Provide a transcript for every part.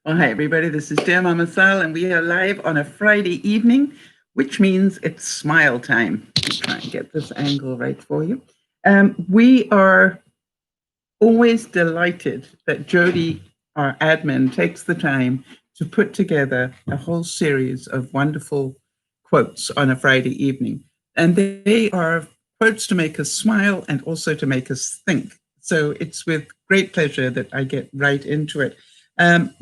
Well, hi, everybody. This is DearMamaSal, and we are live on a Friday evening, which means it's smile time. Let me try and get this angle right for you. We are always delighted that Jody, our admin, takes the time to put together a whole series of wonderful quotes on a Friday evening. And they are quotes to make us smile and also to make us think. So it's with great pleasure that I get right into it. Um,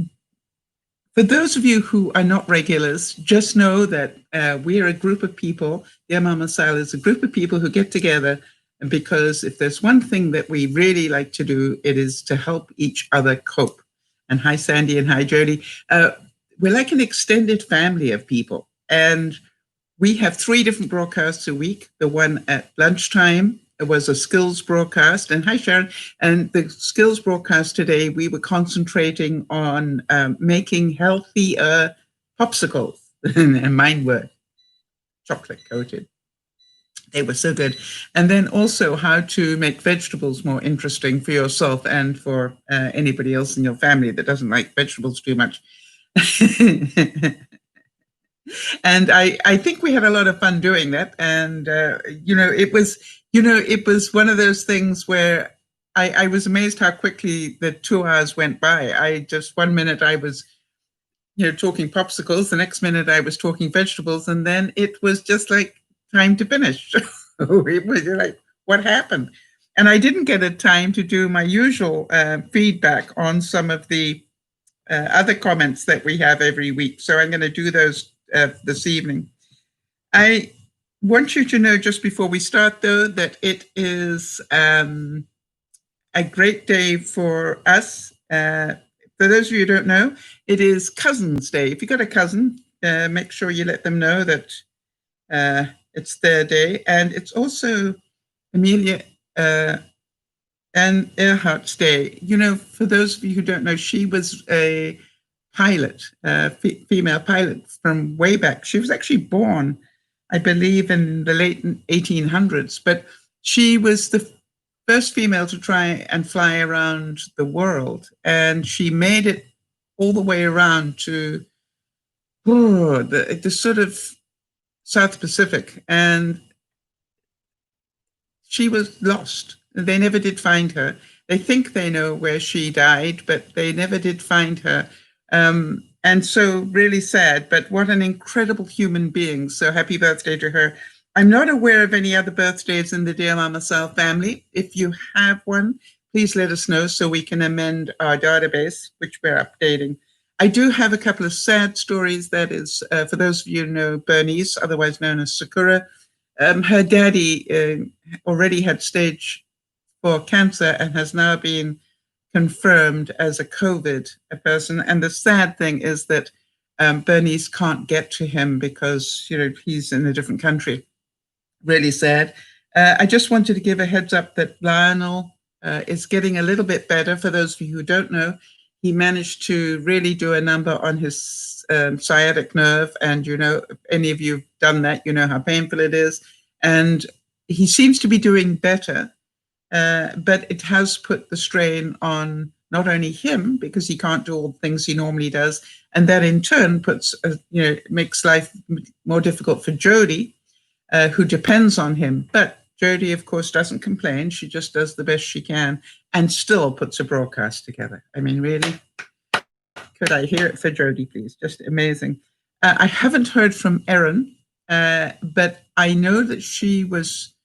for those of you who are not regulars, just know that we are a group of people. DearMamaSal is a group of people who get together, and because if there's one thing that we really like to do, it is to help each other cope. And hi, Sandy, and hi, Jody. We're like an extended family of people, and we have 3 different broadcasts a week. The one at lunchtime was a skills broadcast. And hi, Sharon. And the skills broadcast today, we were concentrating on making healthier popsicles. And mine were chocolate coated. They were so good. And then also how to make vegetables more interesting for yourself and for anybody else in your family that doesn't like vegetables too much. And I think we had a lot of fun doing that. And, it was one of those things where I was amazed how quickly the 2 hours went by. One minute I was, talking popsicles. The next minute I was talking vegetables. And then it was just like time to finish. It was like, what happened? And I didn't get a time to do my usual feedback on some of the other comments that we have every week. So I'm going to do those this evening. I want you to know just before we start, though, that it is a great day for us. For those of you who don't know, it is Cousins Day. If you've got a cousin, make sure you let them know that it's their day. And it's also Amelia and Earhart's Day. For those of you who don't know, she was a pilot, female pilot from way back. She was actually born, I believe, in the late 1800s, but she was the first female to try and fly around the world. And she made it all the way around to the sort of South Pacific. And she was lost. They never did find her. They think they know where she died, but they never did find her. And so really sad, but what an incredible human being. So happy birthday to her. I'm not aware of any other birthdays in the DearMamaSal family. If you have one, please let us know so we can amend our database, which we're updating. I do have a couple of sad stories. That is, for those of you who know Bernice, otherwise known as Sakura, her daddy already had stage 4 cancer and has now been confirmed as a COVID person. And the sad thing is that Bernice can't get to him because, he's in a different country. Really sad. I just wanted to give a heads up that Lionel is getting a little bit better. For those of you who don't know, he managed to really do a number on his sciatic nerve. And, if any of you have done that, you know how painful it is. And he seems to be doing better. But it has put the strain on not only him, because he can't do all the things he normally does, and that in turn makes life more difficult for Jody, who depends on him. But Jody, of course, doesn't complain. She just does the best she can and still puts a broadcast together. I mean, really, could I hear it for Jody, please? Just amazing. I haven't heard from Erin, but I know that she was...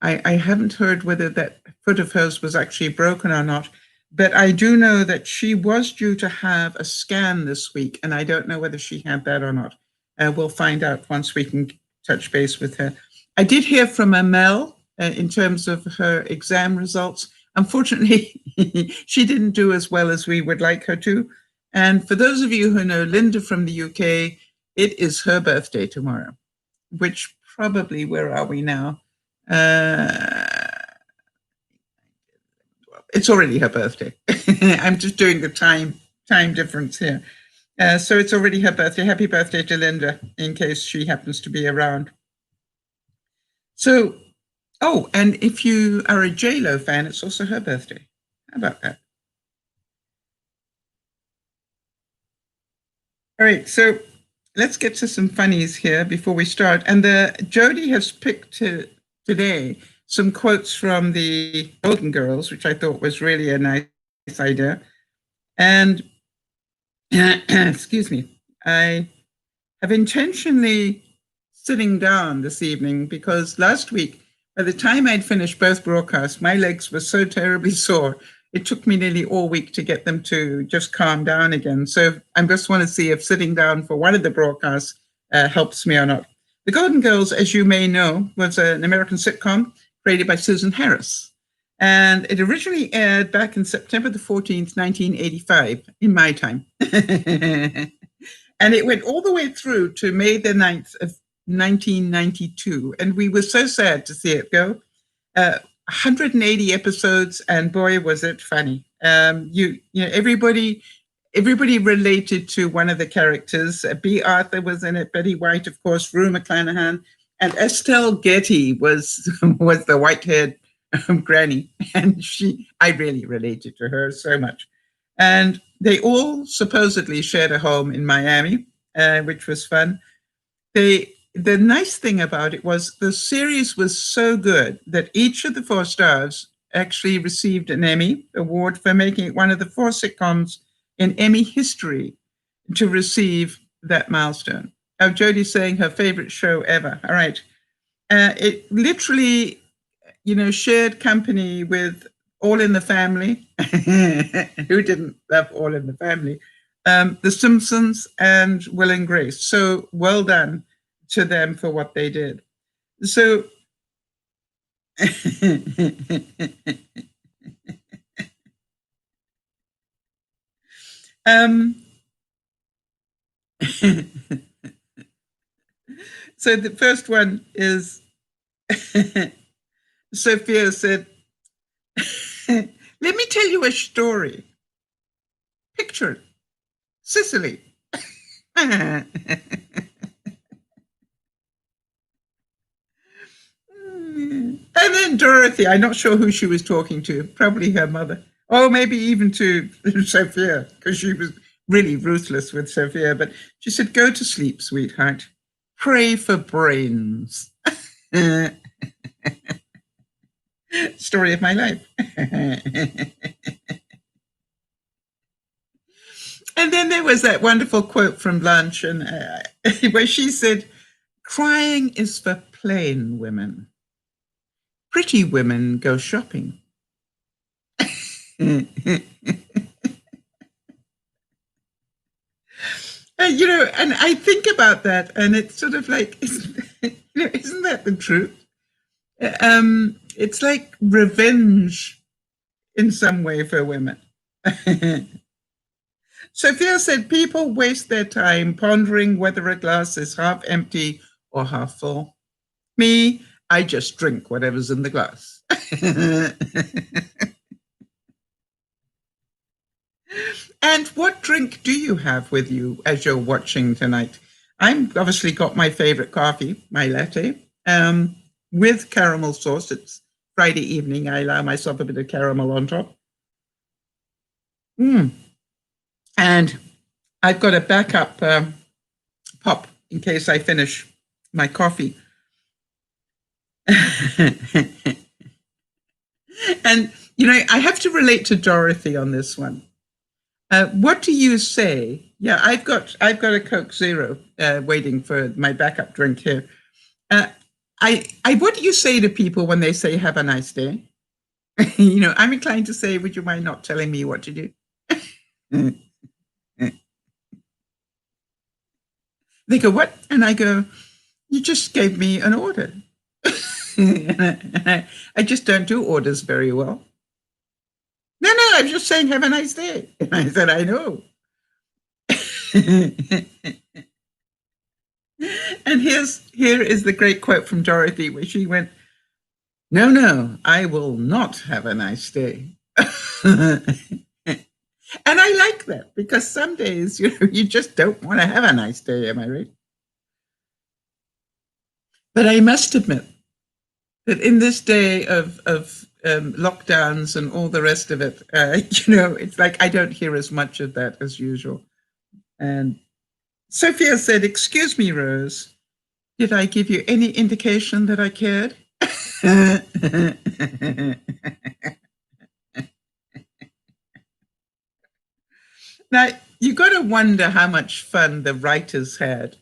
I haven't heard whether that foot of hers was actually broken or not, but I do know that she was due to have a scan this week, and I don't know whether she had that or not. We'll find out once we can touch base with her. I did hear from Amel in terms of her exam results. Unfortunately, she didn't do as well as we would like her to. And for those of you who know Linda from the UK, it is her birthday tomorrow, which probably, where are we now? It's already her birthday. I'm just doing the time difference here. So it's already her birthday. Happy birthday to Linda, in case she happens to be around. So, and if you are a J-Lo fan, it's also her birthday. How about that? All right, so let's get to some funnies here before we start. And Jody has picked today some quotes from the Golden Girls, which I thought was really a nice idea. And excuse me, I have intentionally sitting down this evening because last week, by the time I'd finished both broadcasts, my legs were so terribly sore. It took me nearly all week to get them to just calm down again. So I just want to see if sitting down for one of the broadcasts helps me or not. The Golden Girls, as you may know, was an American sitcom created by Susan Harris. And it originally aired back in September the 14th, 1985, in my time. And it went all the way through to May the 9th of 1992. And we were so sad to see it go. 180 episodes, and boy, was it funny. You know, everybody related to one of the characters. B. Arthur was in it, Betty White, of course, Rue McClanahan, and Estelle Getty was the white-haired granny, and I really related to her so much. And they all supposedly shared a home in Miami, which was fun. The nice thing about it was the series was so good that each of the 4 stars actually received an Emmy award for making it one of the 4 sitcoms in Emmy history to receive that milestone. Oh, Jodie's saying her favorite show ever. All right. It literally, shared company with All in the Family. Who didn't love All in the Family? The Simpsons and Will and Grace. So well done to them for what they did. So so the first one is Sophia said, let me tell you a story. Picture Sicily. And then Dorothy, I'm not sure who she was talking to, probably her mother. Oh, maybe even to Sophia, because she was really ruthless with Sophia. But she said, go to sleep, sweetheart. Pray for brains. Story of my life. And then there was that wonderful quote from Blanche, and where she said, crying is for plain women. Pretty women go shopping. And I think about that, and it's sort of like, isn't that the truth? It's like revenge in some way for women. Sophia said, people waste their time pondering whether a glass is half empty or half full. Me, I just drink whatever's in the glass. And what drink do you have with you as you're watching tonight? I'm obviously got my favorite coffee, my latte, with caramel sauce. It's Friday evening. I allow myself a bit of caramel on top. And I've got a backup pop in case I finish my coffee. And, I have to relate to Dorothy on this one. What do you say? Yeah, I've got a Coke Zero waiting for my backup drink here. What do you say to people when they say, have a nice day? I'm inclined to say, would you mind not telling me what to do? They go, what? And I go, you just gave me an order. I just don't do orders very well. No, I was just saying, have a nice day. And I said, I know. And here is the great quote from Dorothy, where she went, no, I will not have a nice day. And I like that, because some days, you just don't want to have a nice day, am I right? But I must admit that in this day of lockdowns and all the rest of it, it's like I don't hear as much of that as usual. And Sophia said, "Excuse me, Rose. Did I give you any indication that I cared?" Now, you got to wonder how much fun the writers had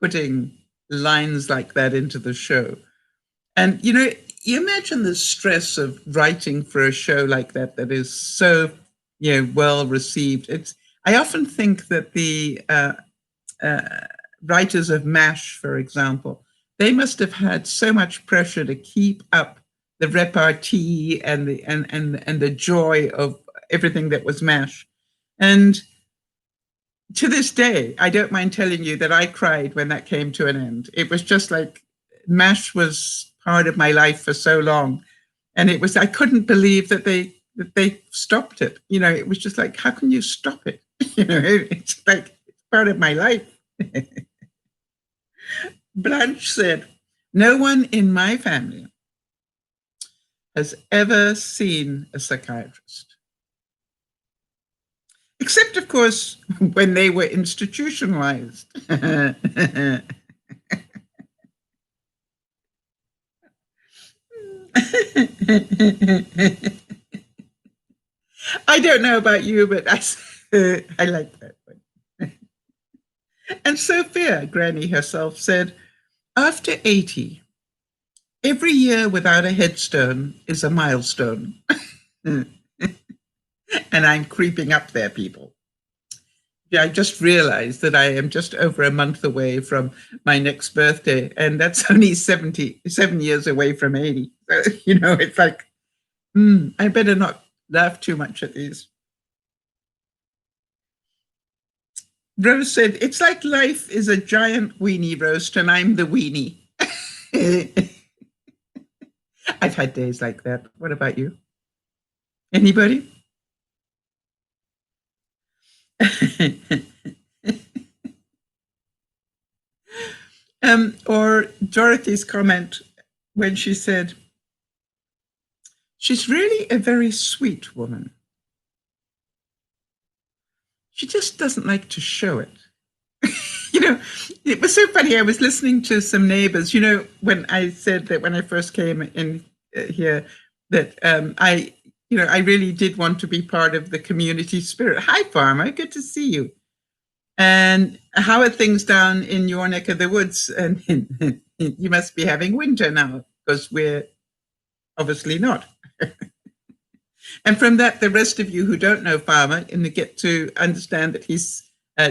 putting lines like that into the show. And, you imagine the stress of writing for a show like that is so, well received. I often think that the writers of MASH, for example, they must have had so much pressure to keep up the repartee and the joy of everything that was MASH. And to this day, I don't mind telling you that I cried when that came to an end. It was just like MASH was part of my life for so long. And I couldn't believe that they stopped it. It was just like, how can you stop it? It's like, it's part of my life. Blanche said, "No one in my family has ever seen a psychiatrist. Except, of course, when they were institutionalized." I don't know about you, but I like that one. And Sophia, Granny herself, said, "After 80, every year without a headstone is a milestone." And I'm creeping up there, people. I just realized that I am just over a month away from my next birthday, and that's only 77 years away from 80. So, it's like, I better not laugh too much at these. Rose said, "It's like life is a giant weenie roast, and I'm the weenie." I've had days like that. What about you? Anybody? Or Dorothy's comment when she said, "She's really a very sweet woman. She just doesn't like to show it." It was so funny. I was listening to some neighbors, when I said that when I first came in here, that I really did want to be part of the community spirit. Hi, Farmer. Good to see you. And how are things down in your neck of the woods? And you must be having winter now, because we're obviously not. And from that, the rest of you who don't know Farmer and get to understand that he's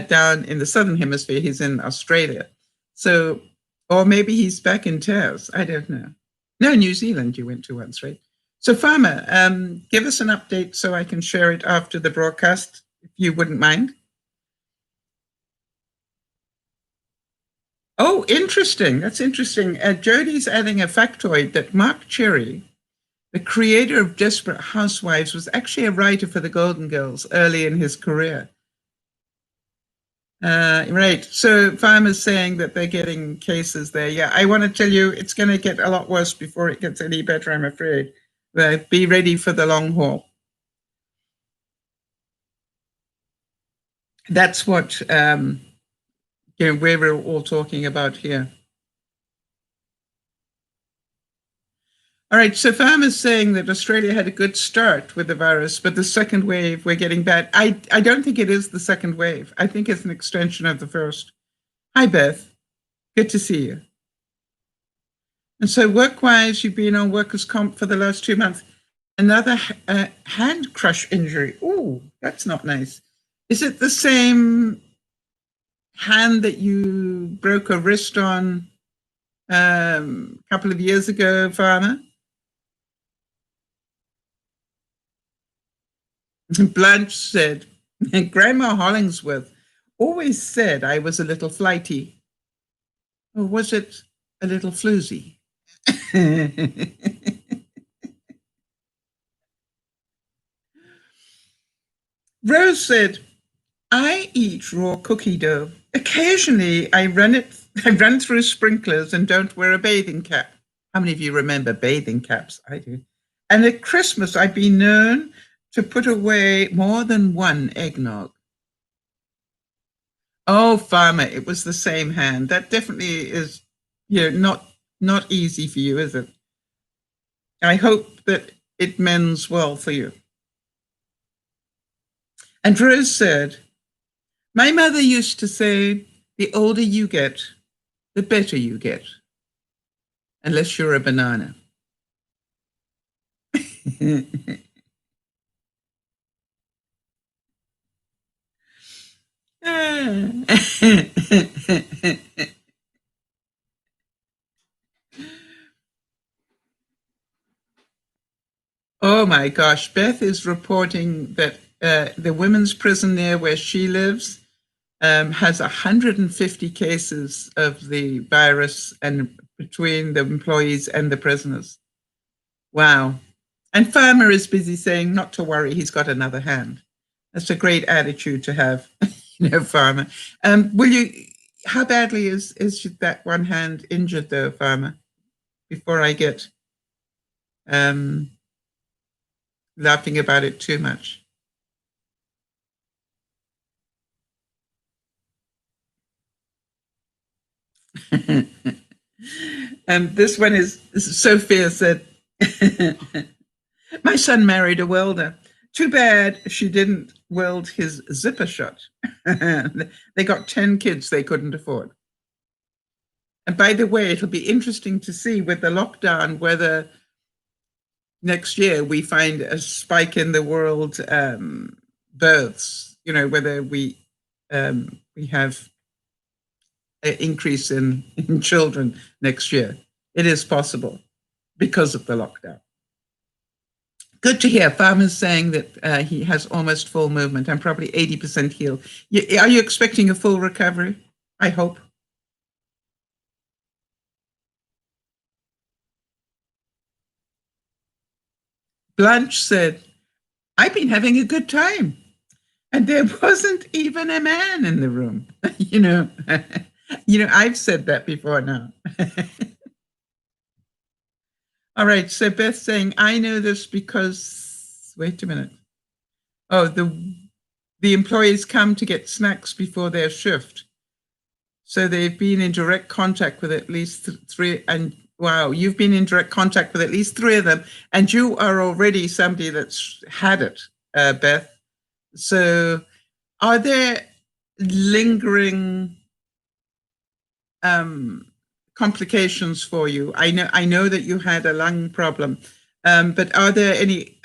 down in the southern hemisphere. He's in Australia. So, or maybe he's back in Taos. I don't know. No, New Zealand you went to once, right? So Farmer, give us an update so I can share it after the broadcast, if you wouldn't mind. Oh, interesting. That's interesting. Jody's adding a factoid that Mark Cherry, the creator of Desperate Housewives, was actually a writer for the Golden Girls early in his career. Right. So Farmer's saying that they're getting cases there. Yeah, I want to tell you, it's going to get a lot worse before it gets any better, I'm afraid. Be ready for the long haul. That's what we're all talking about here. All right, so Farmer's saying that Australia had a good start with the virus, but the second wave, we're getting bad. I don't think it is the second wave. I think it's an extension of the first. Hi, Beth. Good to see you. And so work-wise, you've been on workers' comp for the last 2 months. Another hand crush injury. Oh, that's not nice. Is it the same hand that you broke a wrist on a couple of years ago, Farmer? Blanche said, "Grandma Hollingsworth always said I was a little flighty. Or was it a little floozy?" Rose said, "I eat raw cookie dough. Occasionally I run through sprinklers and don't wear a bathing cap." How many of you remember bathing caps? I do. "And at Christmas I've been known to put away more than one eggnog." Oh, farmer, it was the same hand. That definitely is, not easy for you, is it? I hope that it mends well for you. And Rose said, my mother used to say, the older you get, the better you get, unless you're a banana. Oh my gosh, Beth is reporting that the women's prison near where she lives has 150 cases of the virus and between the employees and the prisoners. Wow. And Farmer is busy saying, not to worry, he's got another hand. That's a great attitude to have, Farmer. How badly is that one hand injured though, Farmer? Before I get laughing about it too much. This one is Sophia said, my son married a welder. Too bad she didn't weld his zipper shut. They got 10 kids they couldn't afford. And by the way, it'll be interesting to see with the lockdown whether next year we find a spike in the world births, whether we have an increase in children next year. It is possible because of the lockdown. Good to hear. Farmer's saying that he has almost full movement. I'm probably 80% healed. Are you expecting a full recovery? I hope. Blanche said, I've been having a good time. And there wasn't even a man in the room. I've said that before now. All right, so Beth saying, I know this because, wait a minute. Oh, the employees come to get snacks before their shift. So they've been in direct contact with at least three, and wow, you've been in direct contact with at least 3 of them, and you are already somebody that's had it, Beth. So are there lingering complications for you? I know that you had a lung problem, but are there any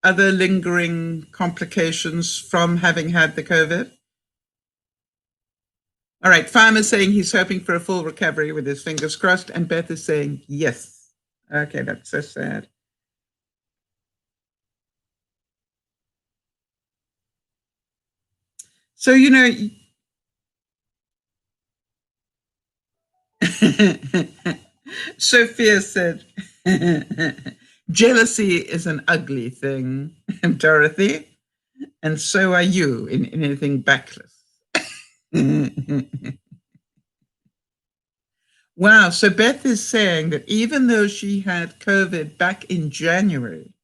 other lingering complications from having had the COVID? All right, Farmer's saying he's hoping for a full recovery with his fingers crossed, and Beth is saying yes. Okay, that's so sad. So, Sophia said, jealousy is an ugly thing, Dorothy, and so are you in anything backless. Wow, so Beth is saying that even though she had COVID back in January,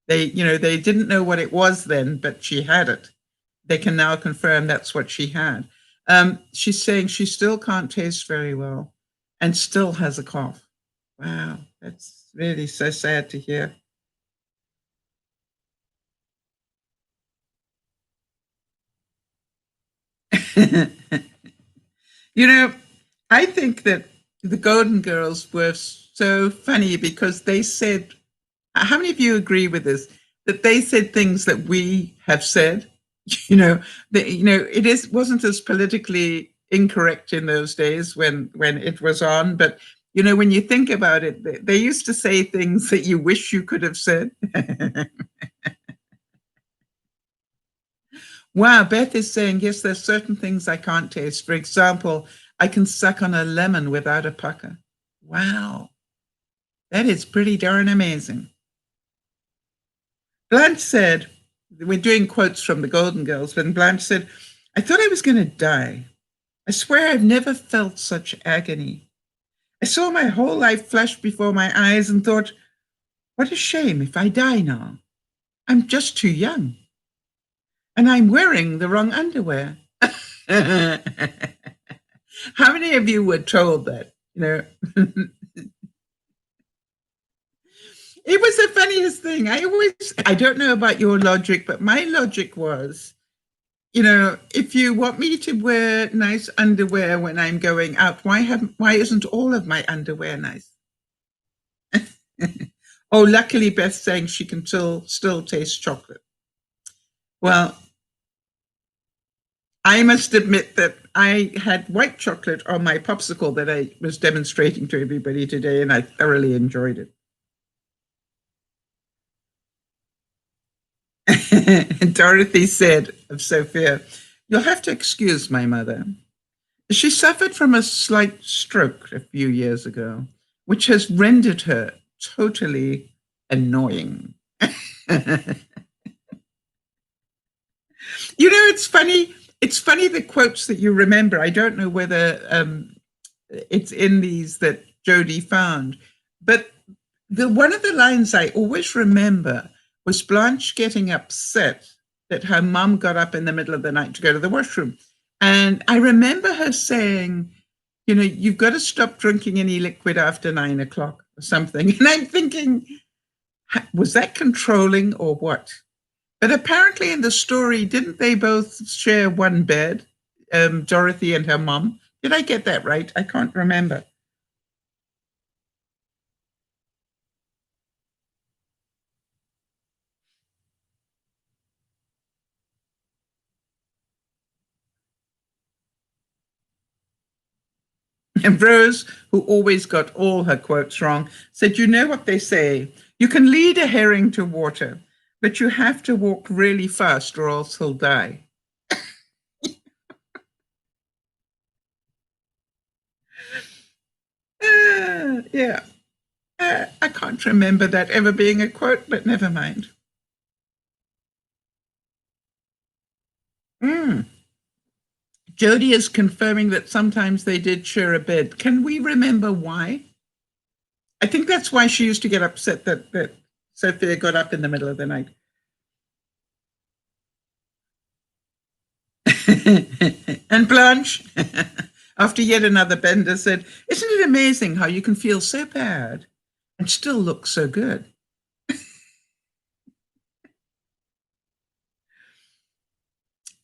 they didn't know what it was then, but she had it. They can now confirm that's what she had. She's saying she still can't taste very well and still has a cough. Wow, that's really so sad to hear. I think that the Golden Girls were so funny because they said, how many of you agree with this? That they said things that we have said. It wasn't as politically incorrect in those days when it was on, but when you think about it, they used to say things that you wish you could have said. Wow, Beth is saying, yes, there's certain things I can't taste. For example, I can suck on a lemon without a pucker. Wow, that is pretty darn amazing. Blanche said, we're doing quotes from the Golden Girls, when Blanche said, I thought I was going to die. I swear I've never felt such agony. I saw my whole life flash before my eyes and thought, what a shame if I die now. I'm just too young. And I'm wearing the wrong underwear. How many of you were told that? It was the funniest thing. I don't know about your logic, but my logic was, if you want me to wear nice underwear when I'm going out, why isn't all of my underwear nice? Oh, luckily Beth's saying she can still taste chocolate. Well, I must admit that I had white chocolate on my popsicle that I was demonstrating to everybody today, and I thoroughly enjoyed it. Dorothy said of Sophia, "You'll have to excuse my mother. She suffered from a slight stroke a few years ago, which has rendered her totally annoying." It's funny. It's funny the quotes that you remember. I don't know whether it's in these that Jody found, but one of the lines I always remember was Blanche getting upset that her mum got up in the middle of the night to go to the washroom. And I remember her saying, you've got to stop drinking any liquid after 9 o'clock or something. And I'm thinking, was that controlling or what? But apparently in the story, didn't they both share one bed, Dorothy and her mom? Did I get that right? I can't remember. And Rose, who always got all her quotes wrong, said, "You know what they say? You can lead a herring to water, but you have to walk really fast or else he'll die." Yeah. I can't remember that ever being a quote, but never mind. Jody is confirming that sometimes they did share a bed. Can we remember why? I think that's why she used to get upset that Sophia got up in the middle of the night. And Blanche, after yet another bender, said, "Isn't it amazing how you can feel so bad and still look so good?"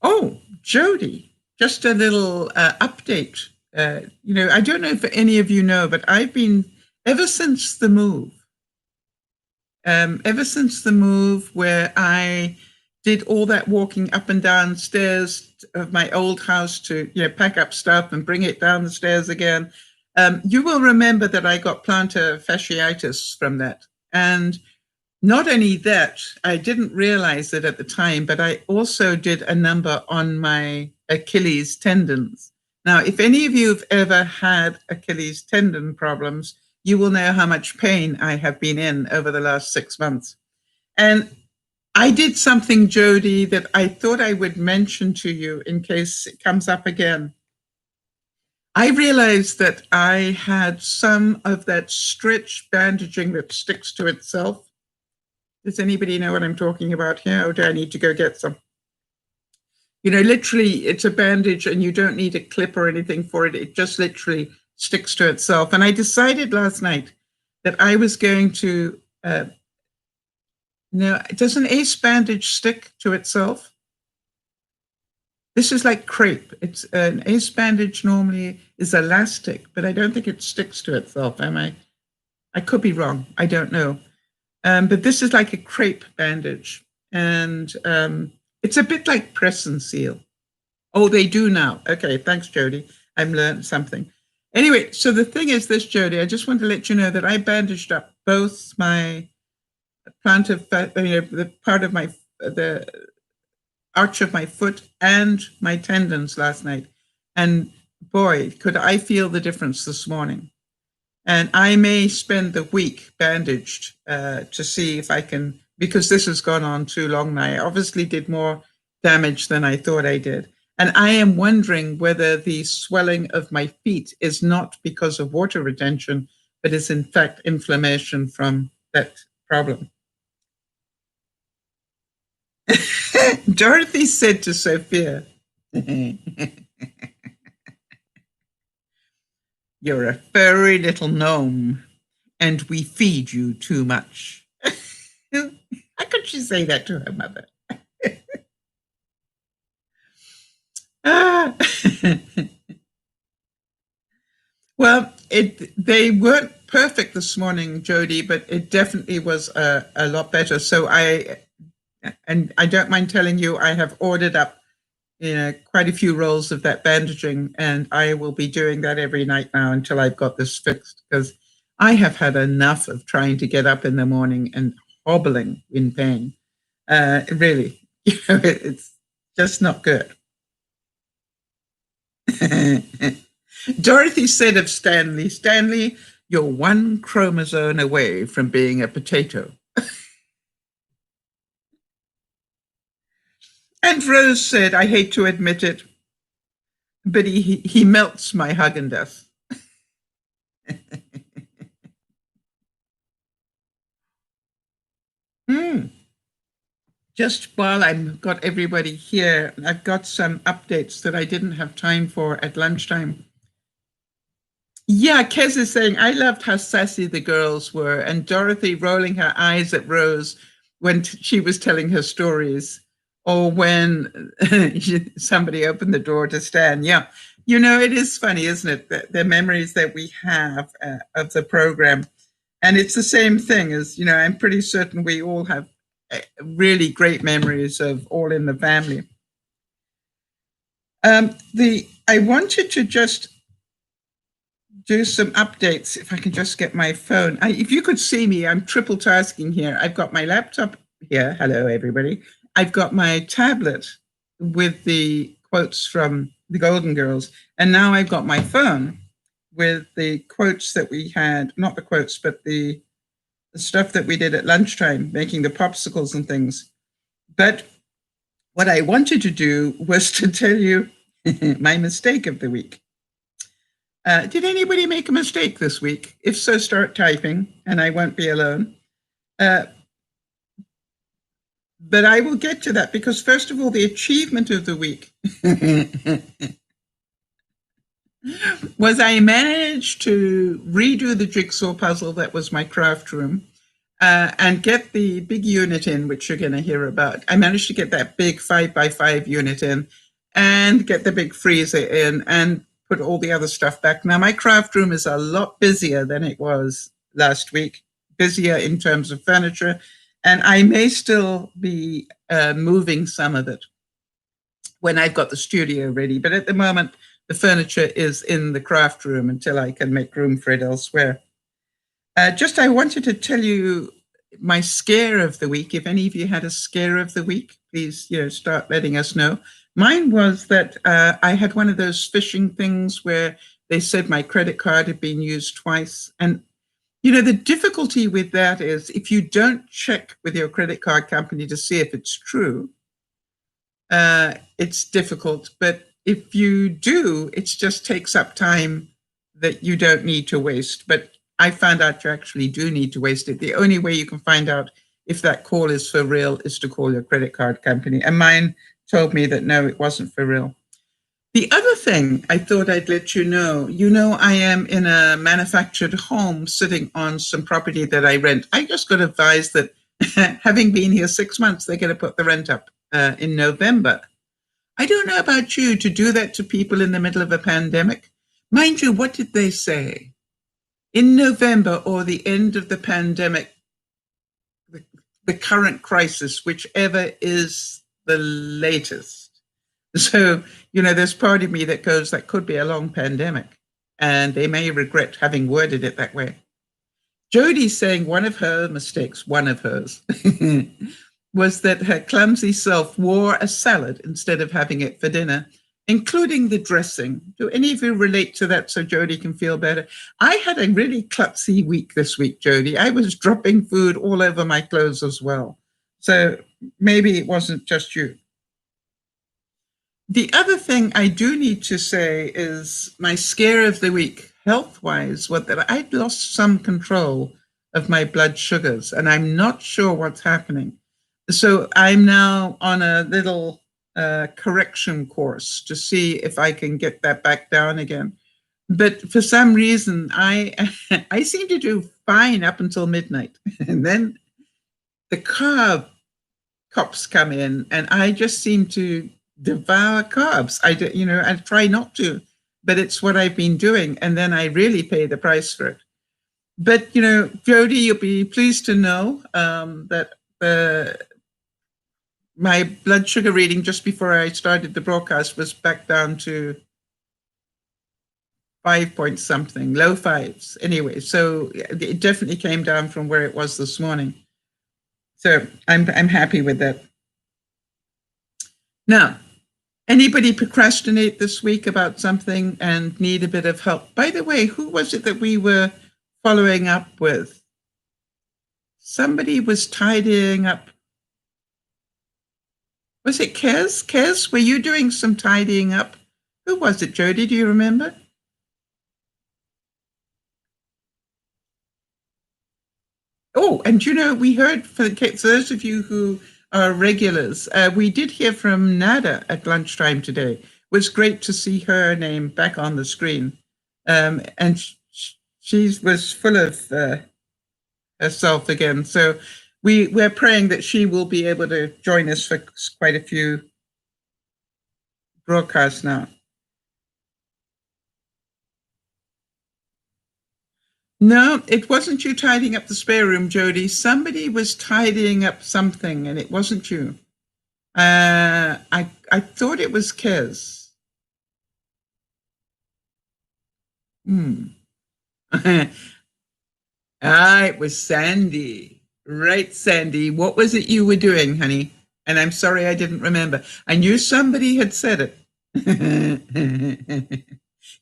Oh, Jody, just a little update. I don't know if any of you know, but I've been, ever since the move, where I did all that walking up and down stairs of my old house to pack up stuff and bring it down the stairs again. You will remember that I got plantar fasciitis from that. And not only that, I didn't realize it at the time, but I also did a number on my Achilles tendons. Now, if any of you have ever had Achilles tendon problems, you will know how much pain I have been in over the last 6 months. And I did something, Jody, that I thought I would mention to you in case it comes up again. I realized that I had some of that stretch bandaging that sticks to itself. Does anybody know what I'm talking about here? Or do I need to go get some? Literally, it's a bandage and you don't need a clip or anything for it. It just literally sticks to itself. And I decided last night that I was going to, does an ace bandage stick to itself? This is like crepe. It's an ace bandage normally is elastic, but I don't think it sticks to itself. Am I? I could be wrong. I don't know. But this is like a crepe bandage. And it's a bit like press and seal. Oh, they do now. Okay, thanks, Jody. I've learned something. Anyway, so the thing is this, Jody, I just want to let you know that I bandaged up both my plantar, the part of the arch of my foot and my tendons last night. And boy, could I feel the difference this morning. And I may spend the week bandaged to see if I can, because this has gone on too long now. I obviously did more damage than I thought I did. And I am wondering whether the swelling of my feet is not because of water retention, but is in fact inflammation from that problem. Dorothy said to Sophia, You're a furry little gnome, and we feed you too much. How could she say that to her mother? Ah. Well, they weren't perfect this morning, Jody, but it definitely was a lot better. So I don't mind telling you, I have ordered up quite a few rolls of that bandaging, and I will be doing that every night now until I've got this fixed, because I have had enough of trying to get up in the morning and hobbling in pain. Really, it's just not good. Dorothy said of Stanley, you're one chromosome away from being a potato. And Rose said, I hate to admit it, but he melts my Haagen-Dazs. Just while I've got everybody here, I've got some updates that I didn't have time for at lunchtime. Yeah, Kez is saying, I loved how sassy the girls were, and Dorothy rolling her eyes at Rose when she was telling her stories, or when somebody opened the door to Stan. Yeah, it is funny, isn't it? The memories that we have of the program. And it's the same thing as, I'm pretty certain we all have really great memories of All in the Family. I wanted to just do some updates, if I can just get my phone. If you could see me, I'm triple tasking here. I've got my laptop here. Hello, everybody. I've got my tablet with the quotes from the Golden Girls. And now I've got my phone with the quotes that we had, not the quotes, but the stuff that we did at lunchtime, making the popsicles and things. But what I wanted to do was to tell you my mistake of the week. Did anybody make a mistake this week? If so, start typing, and I won't be alone. But I will get to that, because first of all, the achievement of the week was I managed to redo the jigsaw puzzle that was my craft room, and get the big unit in, which you're going to hear about. I managed to get that big 5x5 unit in, and get the big freezer in, and put all the other stuff back. Now, my craft room is a lot busier than it was last week, busier in terms of furniture, and I may still be moving some of it when I've got the studio ready. But at the moment, the furniture is in the craft room until I can make room for it elsewhere. I wanted to tell you my scare of the week. If any of you had a scare of the week, please, start letting us know. Mine was that I had one of those phishing things where they said my credit card had been used twice. And, the difficulty with that is if you don't check with your credit card company to see if it's true, it's difficult. But if you do, it just takes up time that you don't need to waste. But I found out you actually do need to waste it. The only way you can find out if that call is for real is to call your credit card company. And mine told me that no, it wasn't for real. The other thing I thought I'd let you know, I am in a manufactured home sitting on some property that I rent. I just got advised that having been here 6 months, they're going to put the rent up in November. I don't know about you, to do that to people in the middle of a pandemic. Mind you, what did they say? In November, or the end of the pandemic, the current crisis, whichever is the latest. So, there's part of me that goes, that could be a long pandemic, and they may regret having worded it that way. Jody's saying one of hers, was that her clumsy self wore a salad instead of having it for dinner, including the dressing. Do any of you relate to that so Jody can feel better? I had a really klutzy week this week, Jody. I was dropping food all over my clothes as well. So maybe it wasn't just you. The other thing I do need to say is my scare of the week, health-wise, was that I'd lost some control of my blood sugars, and I'm not sure what's happening. So I'm now on a little correction course to see if I can get that back down again. But for some reason, I I seem to do fine up until midnight, and then the cops come in, and I just seem to devour carbs. I try not to, but it's what I've been doing, and then I really pay the price for it. But Jody, you'll be pleased to know that my blood sugar reading just before I started the broadcast was back down to 5 point something, low fives. Anyway, so it definitely came down from where it was this morning. So I'm happy with that. Now, anybody procrastinate this week about something and need a bit of help? By the way, who was it that we were following up with? Somebody was tidying up. Was it Kez? Kez, were you doing some tidying up? Who was it, Jody? Do you remember? Oh, and we heard, for those of you who are regulars, we did hear from Nada at lunchtime today. It was great to see her name back on the screen. And she was full of herself again. So we're praying that she will be able to join us for quite a few broadcasts now. No, it wasn't you tidying up the spare room, Jody. Somebody was tidying up something, and it wasn't you. I thought it was Kez. It was Sandy. Right, Sandy. What was it you were doing, honey? And I'm sorry I didn't remember. I knew somebody had said it.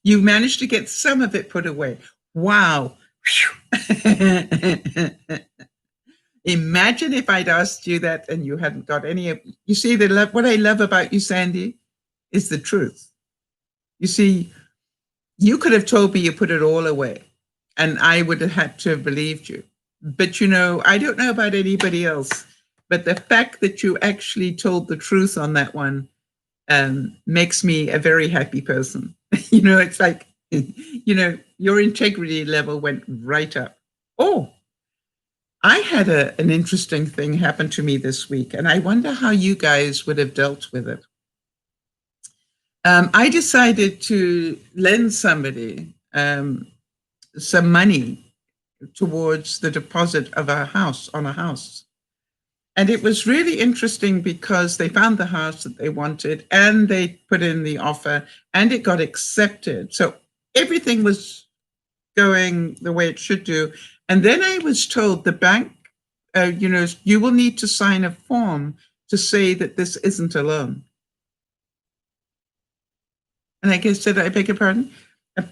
You managed to get some of it put away. Wow. Imagine if I'd asked you that and you hadn't got any of. You see, what I love about you, Sandy, is the truth. You see, you could have told me you put it all away, and I would have had to have believed you. But I don't know about anybody else, but the fact that you actually told the truth on that one makes me a very happy person. It's like, your integrity level went right up. Oh, I had an interesting thing happen to me this week, and I wonder how you guys would have dealt with it. I decided to lend somebody some money towards the deposit of a house. And it was really interesting because they found the house that they wanted, and they put in the offer, and it got accepted. So everything was going the way it should do. And then I was told the bank, you will need to sign a form to say that this isn't a loan. And I said, I beg your pardon?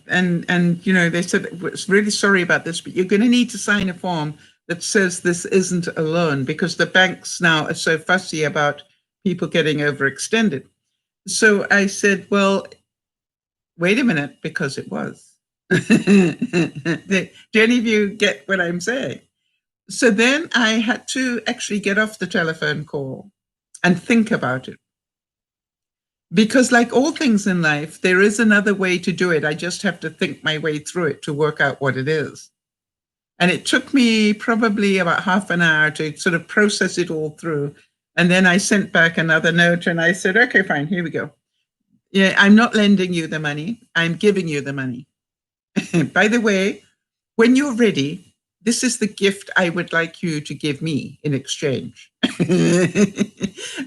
And they said, it's really sorry about this, but you're going to need to sign a form that says this isn't a loan, because the banks now are so fussy about people getting overextended. So I said, well, wait a minute, because it was. Do any of you get what I'm saying? So then I had to actually get off the telephone call and think about it. Because like all things in life, there is another way to do it. I just have to think my way through it to work out what it is. And it took me probably about half an hour to sort of process it all through. And then I sent back another note and I said, okay, fine, here we go. Yeah, I'm not lending you the money. I'm giving you the money. By the way, when you're ready, this is the gift I would like you to give me in exchange.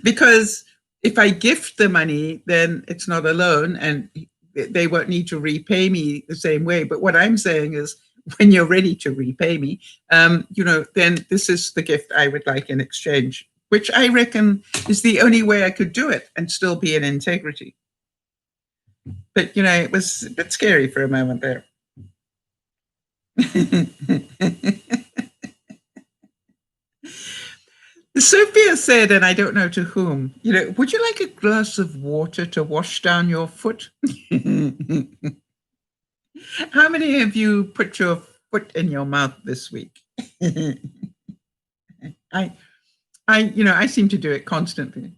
Because if I gift the money, then it's not a loan and they won't need to repay me the same way. But what I'm saying is, when you're ready to repay me, then this is the gift I would like in exchange, which I reckon is the only way I could do it and still be in integrity. But, it was a bit scary for a moment there. Sophia said, and I don't know to whom, would you like a glass of water to wash down your foot? How many of you put your foot in your mouth this week? I seem to do it constantly.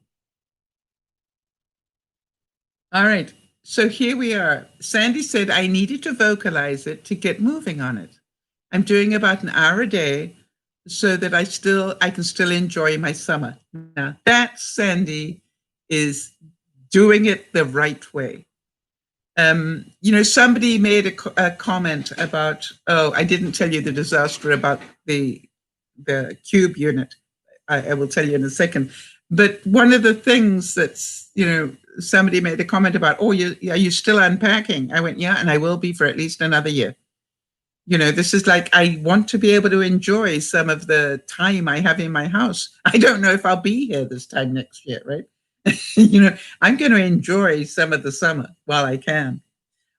All right. So here we are. Sandy said I needed to vocalize it to get moving on it. I'm doing about an hour a day so that I can still enjoy my summer. Now that, Sandy, is doing it the right way. Somebody made a comment about, oh, I didn't tell you the disaster about the cube unit. I will tell you in a second. But one of the things that's, somebody made a comment about, oh, are you still unpacking? I went, yeah, and I will be for at least another year. This is like, I want to be able to enjoy some of the time I have in my house. I don't know if I'll be here this time next year, right? I'm going to enjoy some of the summer while I can.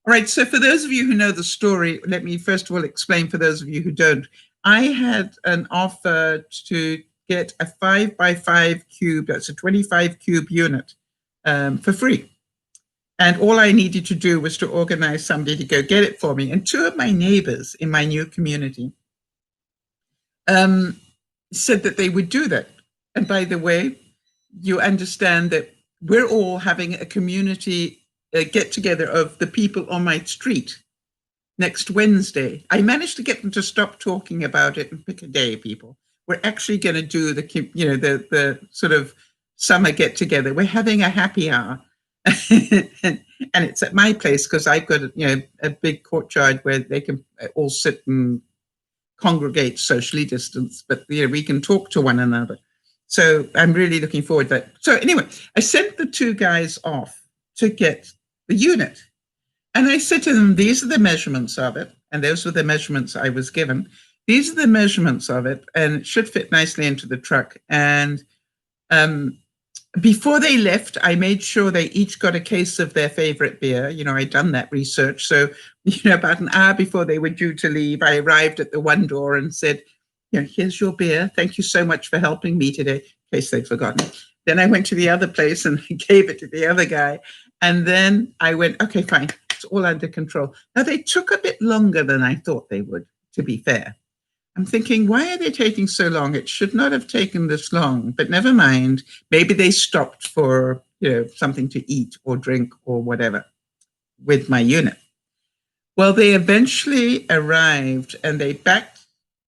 All right. So for those of you who know the story, let me first of all explain for those of you who don't. I had an offer to get a 5x5 cube, that's a 25 cube unit, for free. And all I needed to do was to organize somebody to go get it for me. And two of my neighbors in my new community said that they would do that. And by the way, you understand that we're all having a community get together of the people on my street next Wednesday. I managed to get them to stop talking about it and pick a day, people. We're actually going to do the sort of summer get together. We're having a happy hour. and it's at my place because I've got a big courtyard where they can all sit and congregate socially distanced, but we can talk to one another. So I'm really looking forward to that. So anyway, I sent the two guys off to get the unit. And I said to them, these are the measurements of it. And those were the measurements I was given. These are the measurements of it, and it should fit nicely into the truck. And before they left, I made sure they each got a case of their favorite beer. I'd done that research. So, about an hour before they were due to leave, I arrived at the one door and said, here's your beer. Thank you so much for helping me today, in case they'd forgotten. Then I went to the other place and gave it to the other guy. And then I went, okay, fine. It's all under control. Now, they took a bit longer than I thought they would, to be fair. I'm thinking, why are they taking so long? It should not have taken this long, but never mind. Maybe they stopped for, something to eat or drink or whatever with my unit. Well, they eventually arrived and they backed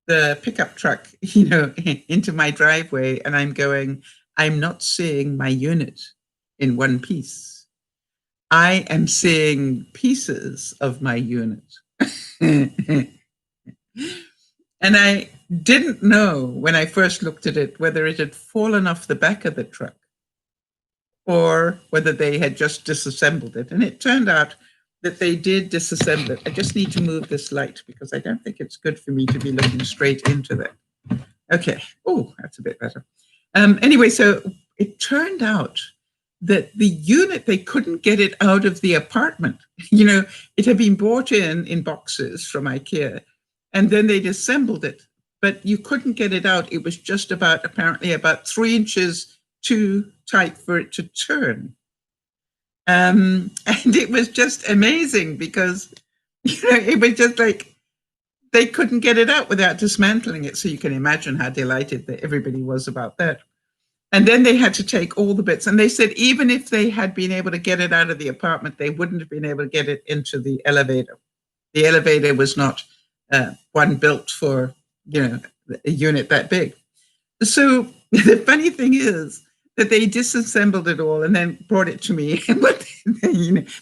the pickup truck, into my driveway. And I'm going, I'm not seeing my unit in one piece. I am seeing pieces of my unit. And I didn't know when I first looked at it whether it had fallen off the back of the truck or whether they had just disassembled it. And it turned out that they did disassemble it. I just need to move this light because I don't think it's good for me to be looking straight into that. Okay. Oh, that's a bit better. Anyway, so it turned out that the unit, they couldn't get it out of the apartment. It had been brought in boxes from IKEA. And then they assembled it, but you couldn't get it out. It was just apparently about 3 inches too tight for it to turn. And it was just amazing because, it was just like, they couldn't get it out without dismantling it. So you can imagine how delighted that everybody was about that. And then they had to take all the bits. And they said, even if they had been able to get it out of the apartment, they wouldn't have been able to get it into the elevator. The elevator was not one built for, a unit that big. So the funny thing is that they disassembled it all and then brought it to me. But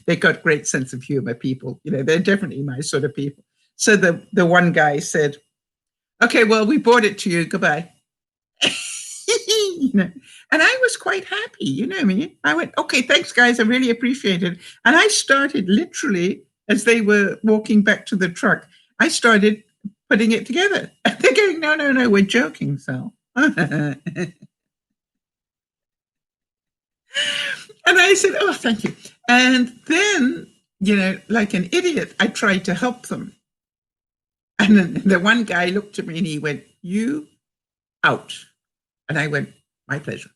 they got great sense of humor, people. They're definitely my sort of people. So the one guy said, okay, well, we brought it to you. Goodbye. And I was quite happy, me. I went, okay, thanks, guys. I really appreciate it. And I started literally, as they were walking back to the truck, I started putting it together. And they're going, no, we're joking, Sal. And I said, oh, thank you. And then, like an idiot, I tried to help them. And then the one guy looked at me and he went, you out. And I went, my pleasure.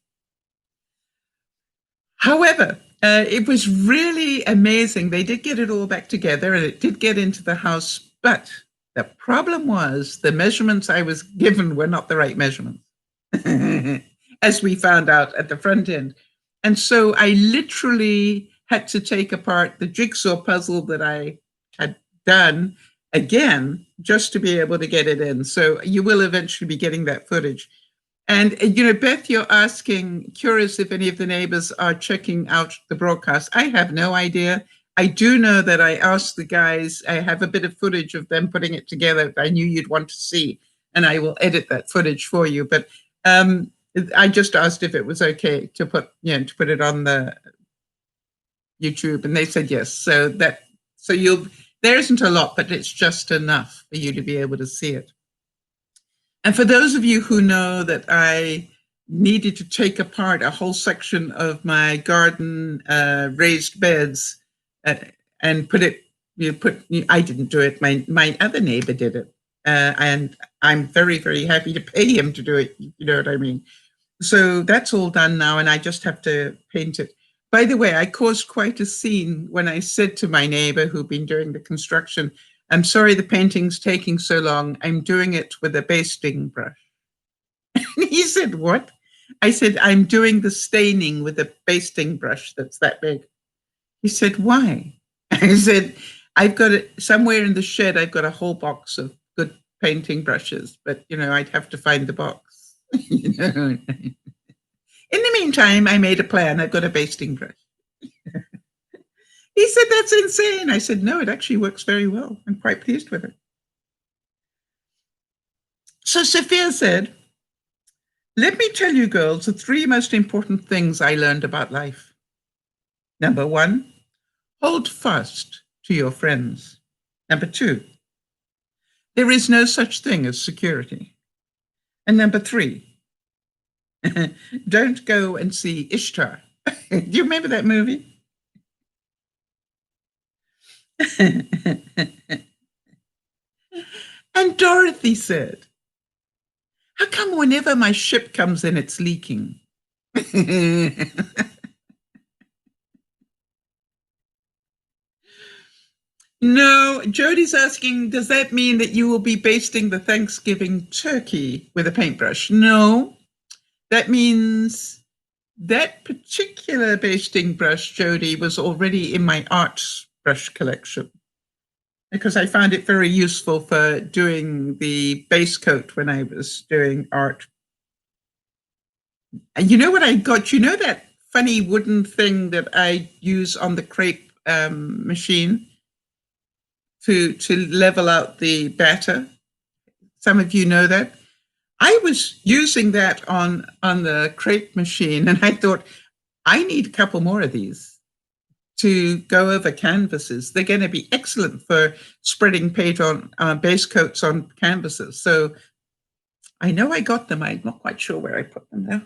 However, it was really amazing. They did get it all back together and it did get into the house. But the problem was the measurements I was given were not the right measurements, as we found out at the front end. And so I literally had to take apart the jigsaw puzzle that I had done again just to be able to get it in. So you will eventually be getting that footage. And, Beth, you're asking, curious if any of the neighbors are checking out the broadcast. I have no idea. I do know that I asked the guys, I have a bit of footage of them putting it together that I knew you'd want to see, and I will edit that footage for you. But I just asked if it was okay to put it on the YouTube, and they said yes. So there isn't a lot, but it's just enough for you to be able to see it. And for those of you who know that I needed to take apart a whole section of my garden raised beds and put it, I didn't do it. My other neighbor did it, and I'm very, very happy to pay him to do it. You know what I mean? So that's all done now, and I just have to paint it. By the way, I caused quite a scene when I said to my neighbor who'd been doing the construction, I'm sorry the painting's taking so long. I'm doing it with a basting brush. And he said, what? I said, I'm doing the staining with a basting brush that's that big. He said, why? I said, I've got it somewhere in the shed. I've got a whole box of good painting brushes, but I'd have to find the box. In the meantime, I made a plan. I've got a basting brush. He said, that's insane. I said, no, it actually works very well. I'm quite pleased with it. So Sophia said, let me tell you, girls, the 3 most important things I learned about life. Number 1, hold fast to your friends. Number 2, there is no such thing as security. And number 3, don't go and see Ishtar. Do you remember that movie? And Dorothy said, how come whenever my ship comes in, it's leaking? No, Jody's asking, does that mean that you will be basting the Thanksgiving turkey with a paintbrush? No, that means that particular basting brush, Jody, was already in my art brush collection because I found it very useful for doing the base coat when I was doing art. And you know what I got? You know that funny wooden thing that I use on the crepe machine to level out the batter? Some of you know that. I was using that on the crepe machine, and I thought, I need a couple more of these to go over canvases. They're going to be excellent for spreading paint on base coats on canvases. So I know I got them. I'm not quite sure where I put them now.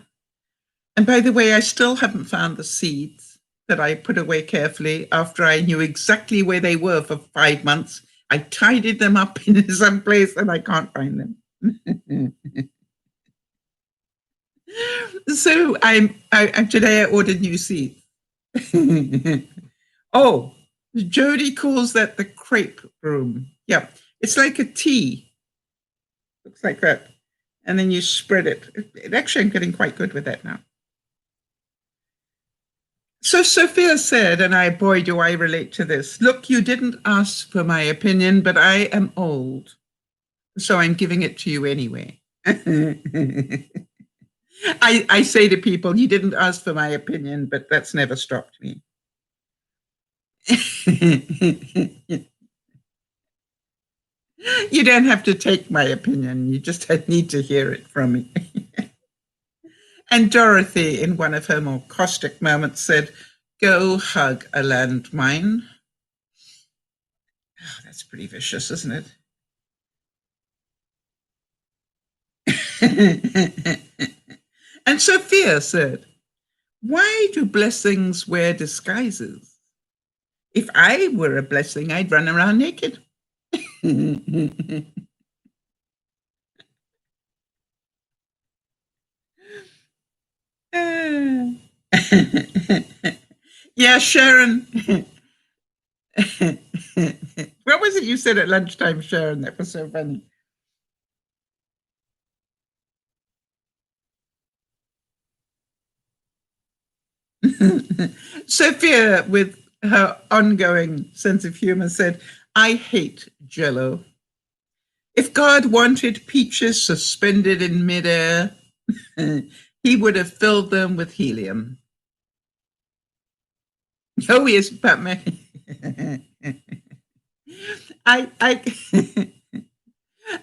And by the way, I still haven't found the seeds that I put away carefully after I knew exactly where they were for 5 months. I tidied them up in some place and I can't find them. So today I ordered new seeds. Oh, Jody calls that the crepe broom. Yeah, it's like a tea. Looks like that. And then you spread it. Actually, I'm getting quite good with that now. So Sophia said, and boy, do I relate to this. Look, you didn't ask for my opinion, but I am old. So I'm giving it to you anyway. I say to people, you didn't ask for my opinion, but that's never stopped me. You don't have to take my opinion. You just need to hear it from me. And Dorothy, in one of her more caustic moments, said, go hug a landmine. Oh, that's pretty vicious, isn't it? And Sophia said, why do blessings wear disguises? If I were a blessing, I'd run around naked. Yeah, Sharon. What was it you said at lunchtime, Sharon? That was so funny. Sophia, with her ongoing sense of humor, said, I hate Jell-O. If God wanted peaches suspended in midair, he would have filled them with helium. Oh, yes, Batman. I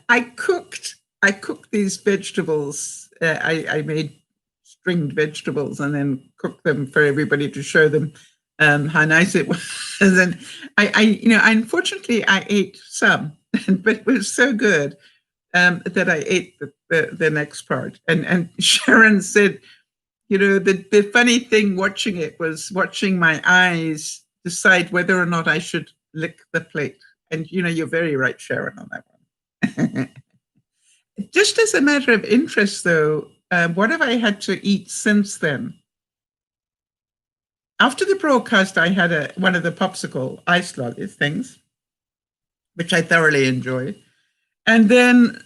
I cooked these vegetables. I made stringed vegetables and then cooked them for everybody to show them how nice it was. And unfortunately, I ate some, but it was so good that I ate the next part. And Sharon said, the funny thing watching it was watching my eyes decide whether or not I should lick the plate. And, you're very right, Sharon, on that one. Just as a matter of interest, though, what have I had to eat since then? After the broadcast, I had one of the popsicle ice lollies things, which I thoroughly enjoyed. And then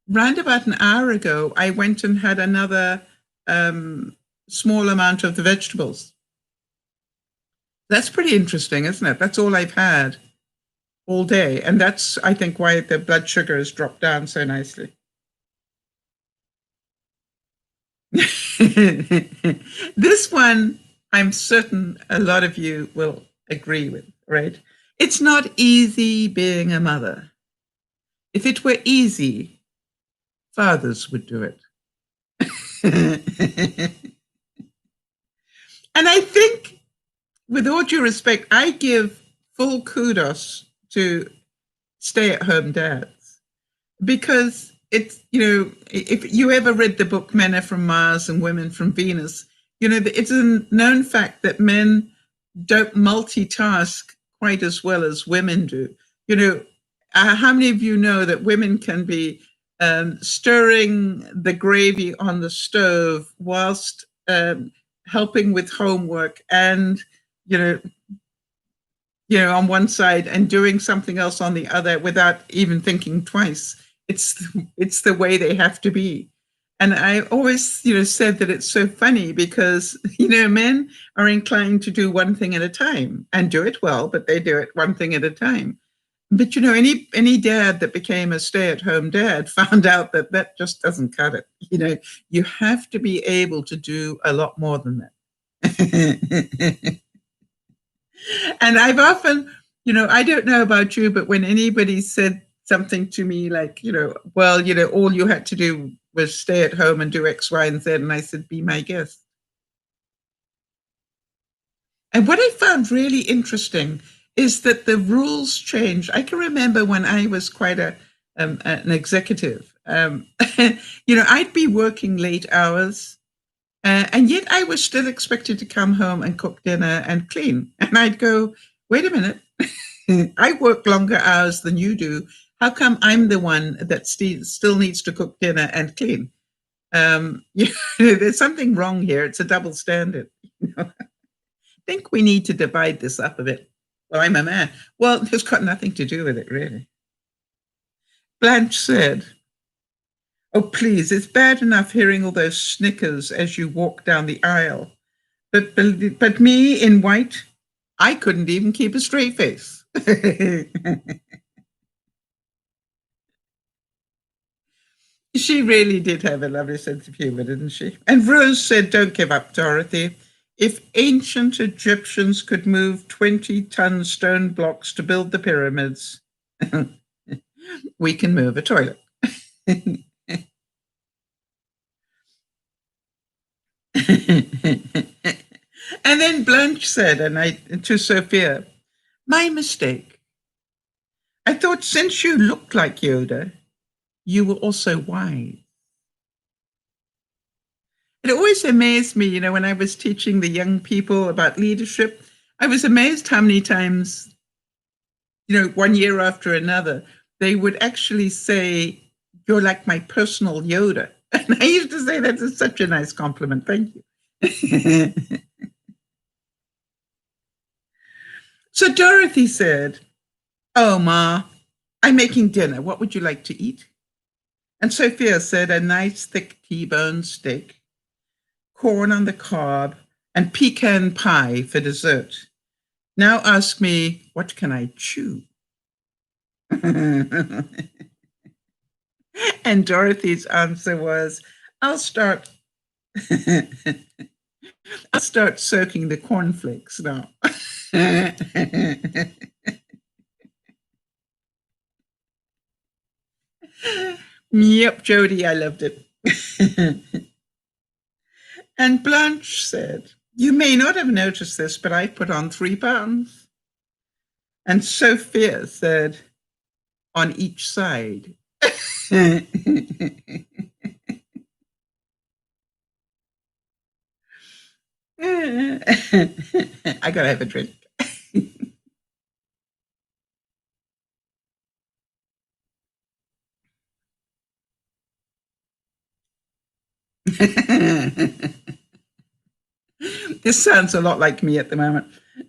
round about an hour ago, I went and had another small amount of the vegetables. That's pretty interesting, isn't it? That's all I've had all day. And that's, I think, why the blood sugar has dropped down so nicely. This one, I'm certain a lot of you will agree with, right? It's not easy being a mother. If it were easy, fathers would do it. And I think, with all due respect, I give full kudos to stay-at-home dads, because it's, if you ever read the book Men Are From Mars and Women From Venus, it's a known fact that men don't multitask quite as well as women do. How many of you know that women can be stirring the gravy on the stove whilst helping with homework and, on one side and doing something else on the other without even thinking twice? It's the way they have to be. And I always, said that it's so funny because, men are inclined to do one thing at a time and do it well, but they do it one thing at a time. But, any dad that became a stay-at-home dad found out that just doesn't cut it. You have to be able to do a lot more than that. And I've often, I don't know about you, but when anybody said something to me like, well, all you had to do was stay at home and do X, Y, and Z, and I said, be my guest. And what I found really interesting is that the rules change. I can remember when I was quite an executive, I'd be working late hours, and yet I was still expected to come home and cook dinner and clean. And I'd go, wait a minute, I work longer hours than you do. How come I'm the one that still needs to cook dinner and clean? There's something wrong here. It's a double standard. I think we need to divide this up a bit. Well, I'm a man. Well, it's got nothing to do with it, really. Blanche said, oh, please, it's bad enough hearing all those snickers as you walk down the aisle. But me in white, I couldn't even keep a straight face. She really did have a lovely sense of humor, didn't she? And Rose said, don't give up, Dorothy. If ancient Egyptians could move 20-ton stone blocks to build the pyramids, we can move a toilet. And then Blanche said, to Sophia, my mistake. I thought since you looked like Yoda, you were also wise. It always amazed me, when I was teaching the young people about leadership, I was amazed how many times, one year after another, they would actually say, you're like my personal Yoda. And I used to say, that's such a nice compliment. Thank you. So Dorothy said, oh, Ma, I'm making dinner. What would you like to eat? And Sophia said, a nice thick T-bone steak, corn on the cob, and pecan pie for dessert. Now ask me, what can I chew? And Dorothy's answer was, I'll start I'll start soaking the cornflakes now. Yep, Jody, I loved it. And Blanche said, you may not have noticed this, but I put on 3 pounds. And Sophia said, on each side. I gotta have a drink. This sounds a lot like me at the moment.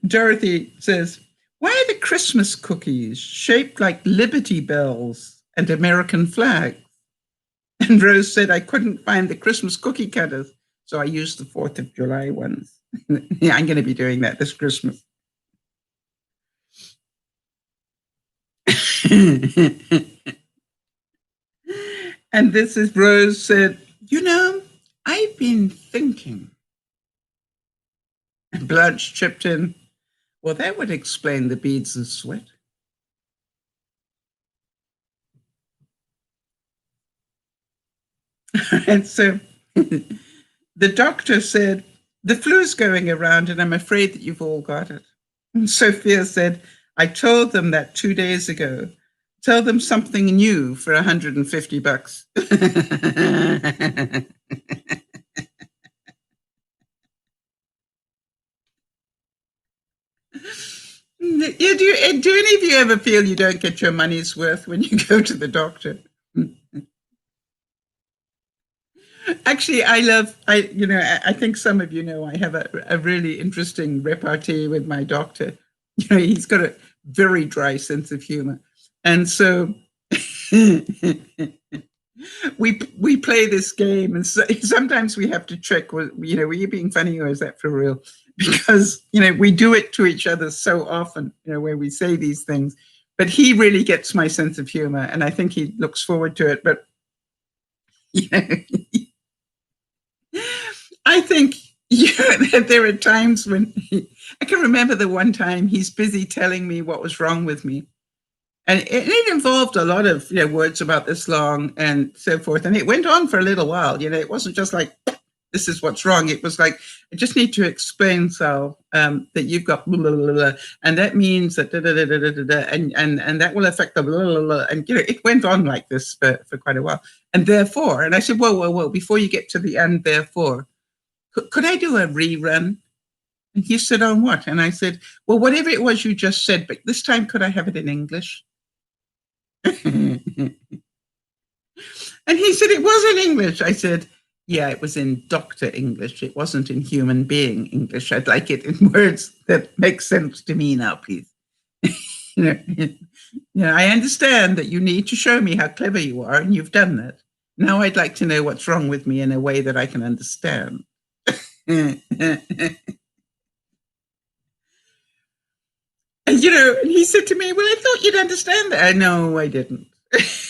Dorothy says, why are the Christmas cookies shaped like Liberty Bells and American flags? And Rose said, I couldn't find the Christmas cookie cutters, so I used the 4th of July ones. Yeah, I'm going to be doing that this Christmas. And this is Rose said, you know, I've been thinking. And Blanche chipped in, well, that would explain the beads of sweat. And so the doctor said, the flu's going around and I'm afraid that you've all got it. And Sophia said, I told them that 2 days ago. Tell them something new for $150. Do any of you ever feel you don't get your money's worth when you go to the doctor? Actually, I think some of you know I have a really interesting repartee with my doctor. You know, he's got a very dry sense of humor. And so we play this game, and so, sometimes we have to check, were you being funny or is that for real? Because, we do it to each other so often, where we say these things. But he really gets my sense of humor, and I think he looks forward to it. But, I think that there are times when I can remember the one time he's busy telling me what was wrong with me. And it involved a lot of words about this long and so forth. And it went on for a little while. It wasn't just like, this is what's wrong. It was like, I just need to explain, Sal, that you've got blah, blah, blah, blah, and that means that da, da, da, da, da, da, and that will affect the blah, blah, blah. And it went on like this for quite a while. And therefore, and I said, whoa, before you get to the end, therefore, could I do a rerun? And he said, on what? And I said, well, whatever it was you just said, but this time could I have it in English? And he said, it was in English. I said, yeah, it was in doctor English. It wasn't in human being English. I'd like it in words that make sense to me now, please. I understand that you need to show me how clever you are, and you've done that. Now I'd like to know what's wrong with me in a way that I can understand. And he said to me, well, I thought you'd understand that. No, I didn't.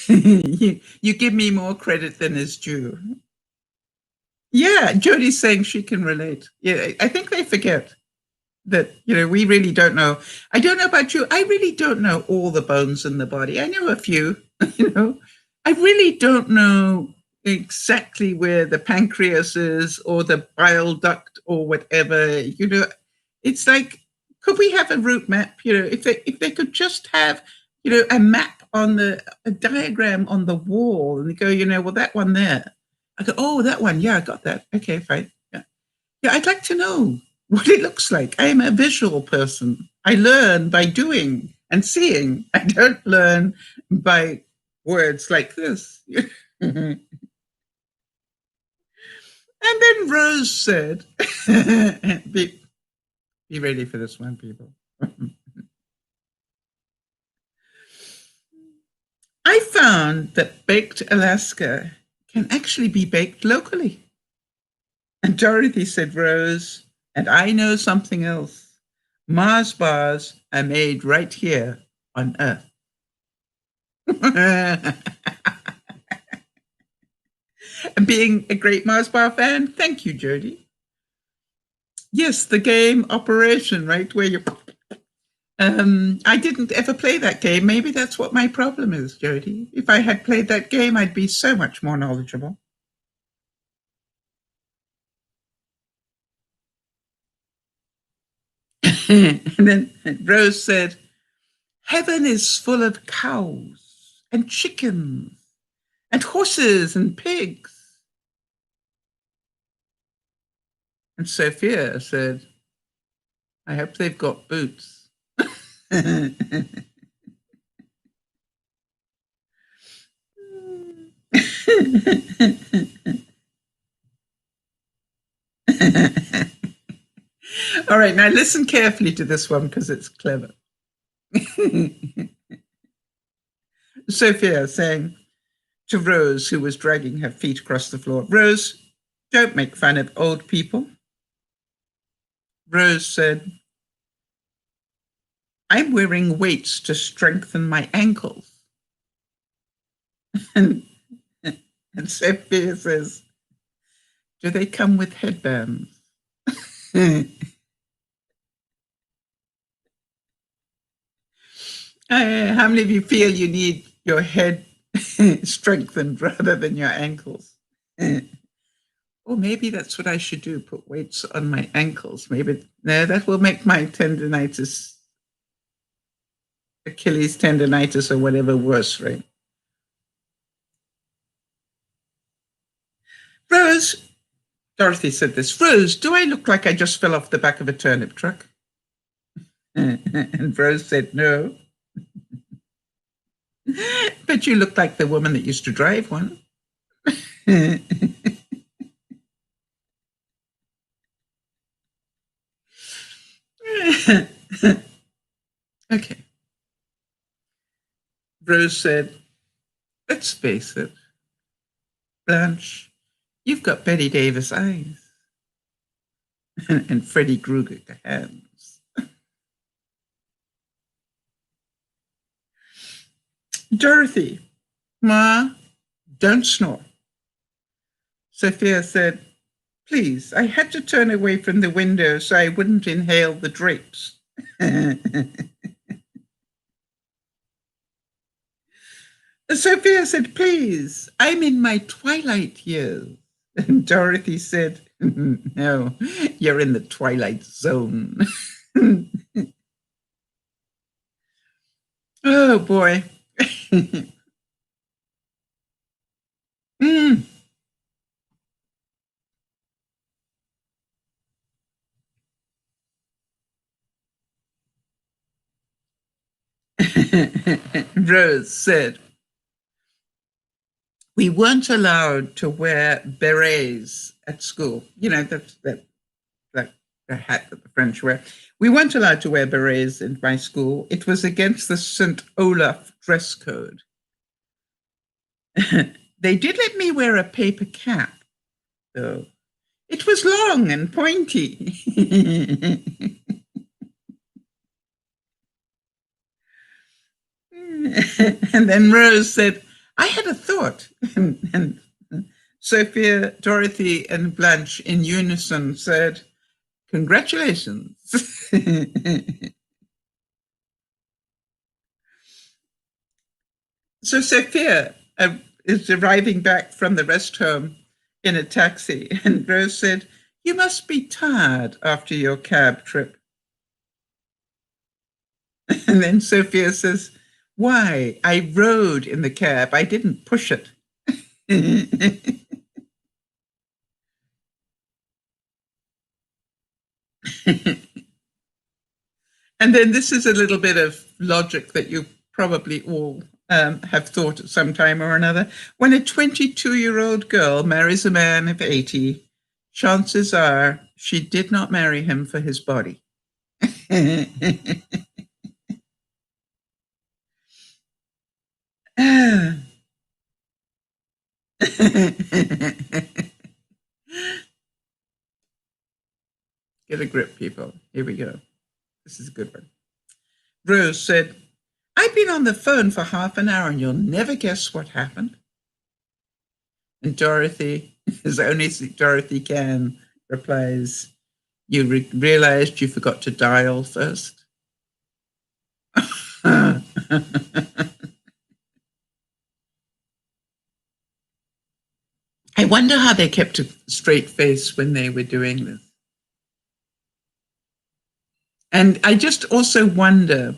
You give me more credit than is due. Yeah, Jody's saying she can relate. Yeah, I think they forget that, we really don't know. I don't know about you. I really don't know all the bones in the body. I know a few, I really don't know exactly where the pancreas is or the bile duct or whatever. It's like, could we have a route map? If they could just have, a map on a diagram on the wall, and they go, well, that one there. I go, oh, that one. Yeah, I got that. Okay, fine. Yeah, I'd like to know what it looks like. I am a visual person. I learn by doing and seeing. I don't learn by words like this. And then Rose said, be ready for this one, people. I found that baked Alaska can actually be baked locally. And Dorothy said, Rose, And I know something else. Mars bars are made right here on Earth. Being a great Mars bar fan, thank you, Jody. Yes, the game Operation, right, where you... I didn't ever play that game. Maybe that's what my problem is, Jody. If I had played that game, I'd be so much more knowledgeable. And then Rose said, heaven is full of cows and chickens and horses and pigs. And Sophia said, I hope they've got boots. All right, now listen carefully to this one because it's clever. Sophia saying to Rose, who was dragging her feet across the floor, Rose, don't make fun of old people. Rose said, I'm wearing weights to strengthen my ankles. And Sophia says, do they come with headbands? How many of you feel you need your head strengthened rather than your ankles? Or maybe that's what I should do, put weights on my ankles. Maybe, no, that will make my tendinitis, Achilles tendinitis or whatever worse, right? Rose, Dorothy said this, Rose, do I look like I just fell off the back of a turnip truck? And Rose said, no. But you look like the woman that used to drive one. Okay. Rose said, let's face it, Blanche, you've got Betty Davis eyes and Freddy Krueger hands. Dorothy, Ma, don't snore. Sophia said, please, I had to turn away from the window so I wouldn't inhale the drapes. Sophia said, please, I'm in my twilight years. And Dorothy said, no, you're in the twilight zone. Oh, boy. Mm. Rose said, we weren't allowed to wear berets at school. You know, that hat that the French wear. We weren't allowed to wear berets in my school. It was against the St. Olaf dress code. They did let me wear a paper cap, though. It was long and pointy. And then Rose said, I had a thought. And Sophia, Dorothy, and Blanche in unison said, congratulations. So Sophia is arriving back from the rest home in a taxi, and Rose said, you must be tired after your cab trip. And then Sophia says, why? I rode in the cab. I didn't push it. And then this is a little bit of logic that you probably all have thought at some time or another. When a 22-year-old girl marries a man of 80, chances are she did not marry him for his body. Get a grip, people. Here we go. This is a good one. Rose said, I've been on the phone for half an hour and you'll never guess what happened. And Dorothy, as only Dorothy can, replies, you realized you forgot to dial first. I wonder how they kept a straight face when they were doing this. And I just also wonder,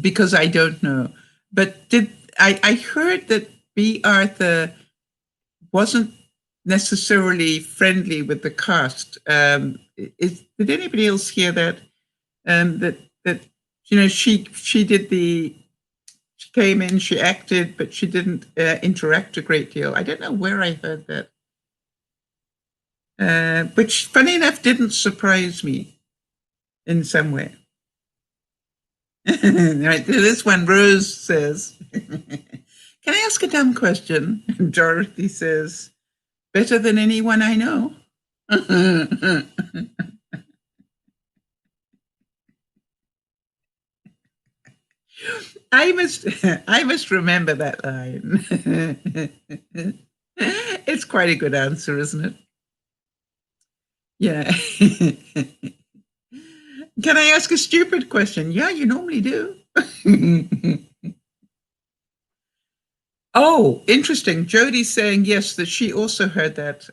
because I don't know, but I heard that B. Arthur wasn't necessarily friendly with the cast. Did anybody else hear that? That she did she came in, she acted, but she didn't interact a great deal. I don't know where I heard that, which, funny enough, didn't surprise me in some way. Right, this one, Rose says, can I ask a dumb question? And Dorothy says, better than anyone I know. I must remember that line. It's quite a good answer, isn't it? Yeah. Can I ask a stupid question? Yeah, you normally do. Oh, interesting. Jodie's saying yes, that she also heard that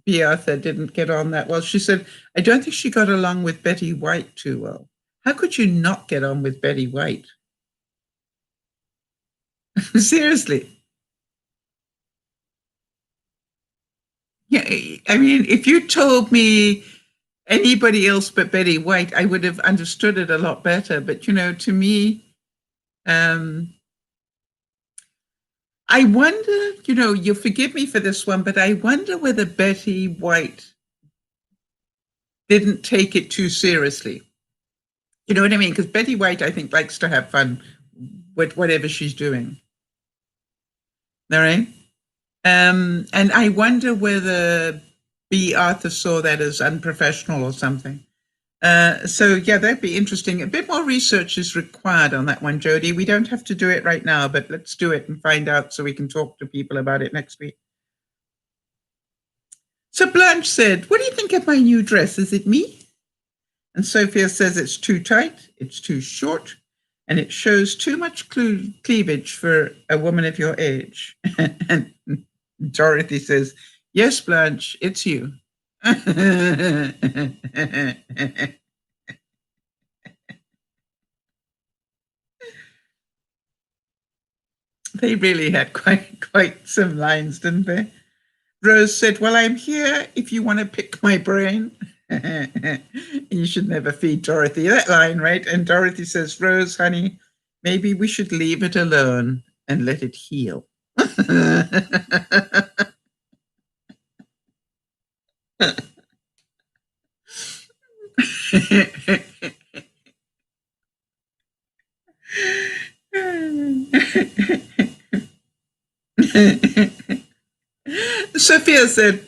B. Arthur didn't get on that well. She said, I don't think she got along with Betty White too well. How could you not get on with Betty White? Seriously. Yeah, I mean, if you told me anybody else but Betty White, I would have understood it a lot better. But, to me, I wonder, you'll forgive me for this one, but I wonder whether Betty White didn't take it too seriously. You know what I mean? Because Betty White, I think, likes to have fun with whatever she's doing. All right? And I wonder whether B. Arthur saw that as unprofessional or something. So, yeah, that'd be interesting. A bit more research is required on that one, Jodie. We don't have to do it right now, but let's do it and find out so we can talk to people about it next week. So Blanche said, what do you think of my new dress? Is it me? And Sophia says it's too tight, it's too short, and it shows too much cleavage for a woman of your age. And Dorothy says, yes, Blanche, it's you. They really had quite some lines, didn't they? Rose said, well, I'm here if you want to pick my brain. You should never feed Dorothy that line, right? And Dorothy says, Rose, honey, maybe we should leave it alone and let it heal. Sophia said,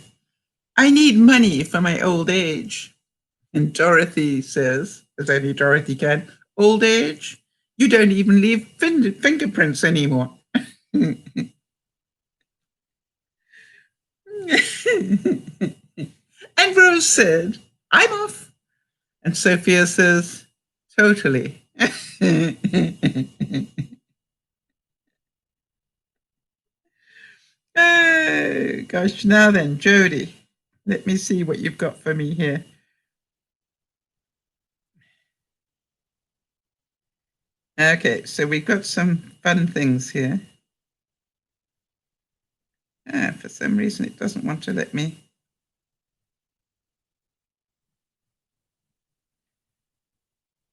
I need money for my old age. And Dorothy says, as only Dorothy can, old age? You don't even leave fingerprints anymore. And Rose said, I'm off. And Sophia says, totally. Oh, gosh. Now then, Jodie, let me see what you've got for me here. Okay, so we've got some fun things here. For some reason, it doesn't want to let me.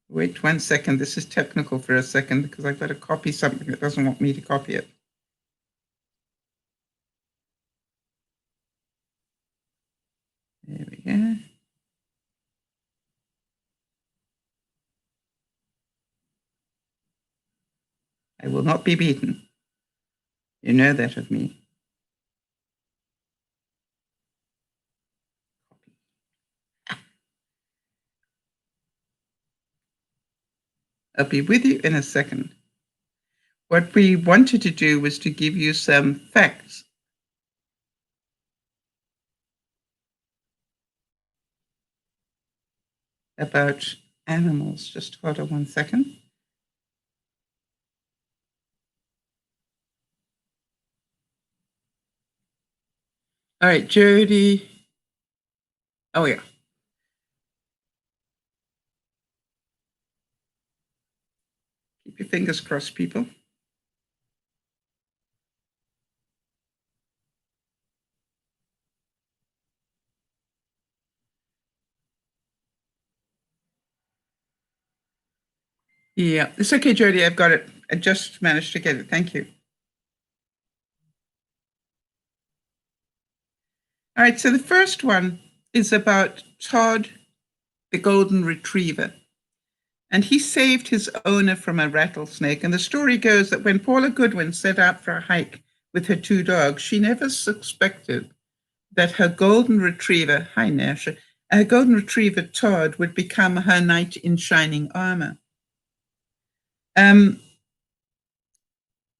Wait 1 second. This is technical for a second because I've got to copy something that doesn't want me to copy it. There we go. I will not be beaten. You know that of me. I'll be with you in a second. What we wanted to do was to give you some facts about animals. Just hold on 1 second. All right, Jody. Oh, yeah. Keep your fingers crossed, people. Yeah, it's okay, Jody. I've got it. I just managed to get it. Thank you. All right, so the first one is about Todd, the golden retriever. And he saved his owner from a rattlesnake. And the story goes that when Paula Goodwin set out for a hike with her 2 dogs, she never suspected that her golden retriever, hi Nasha, her golden retriever Todd would become her knight in shining armor.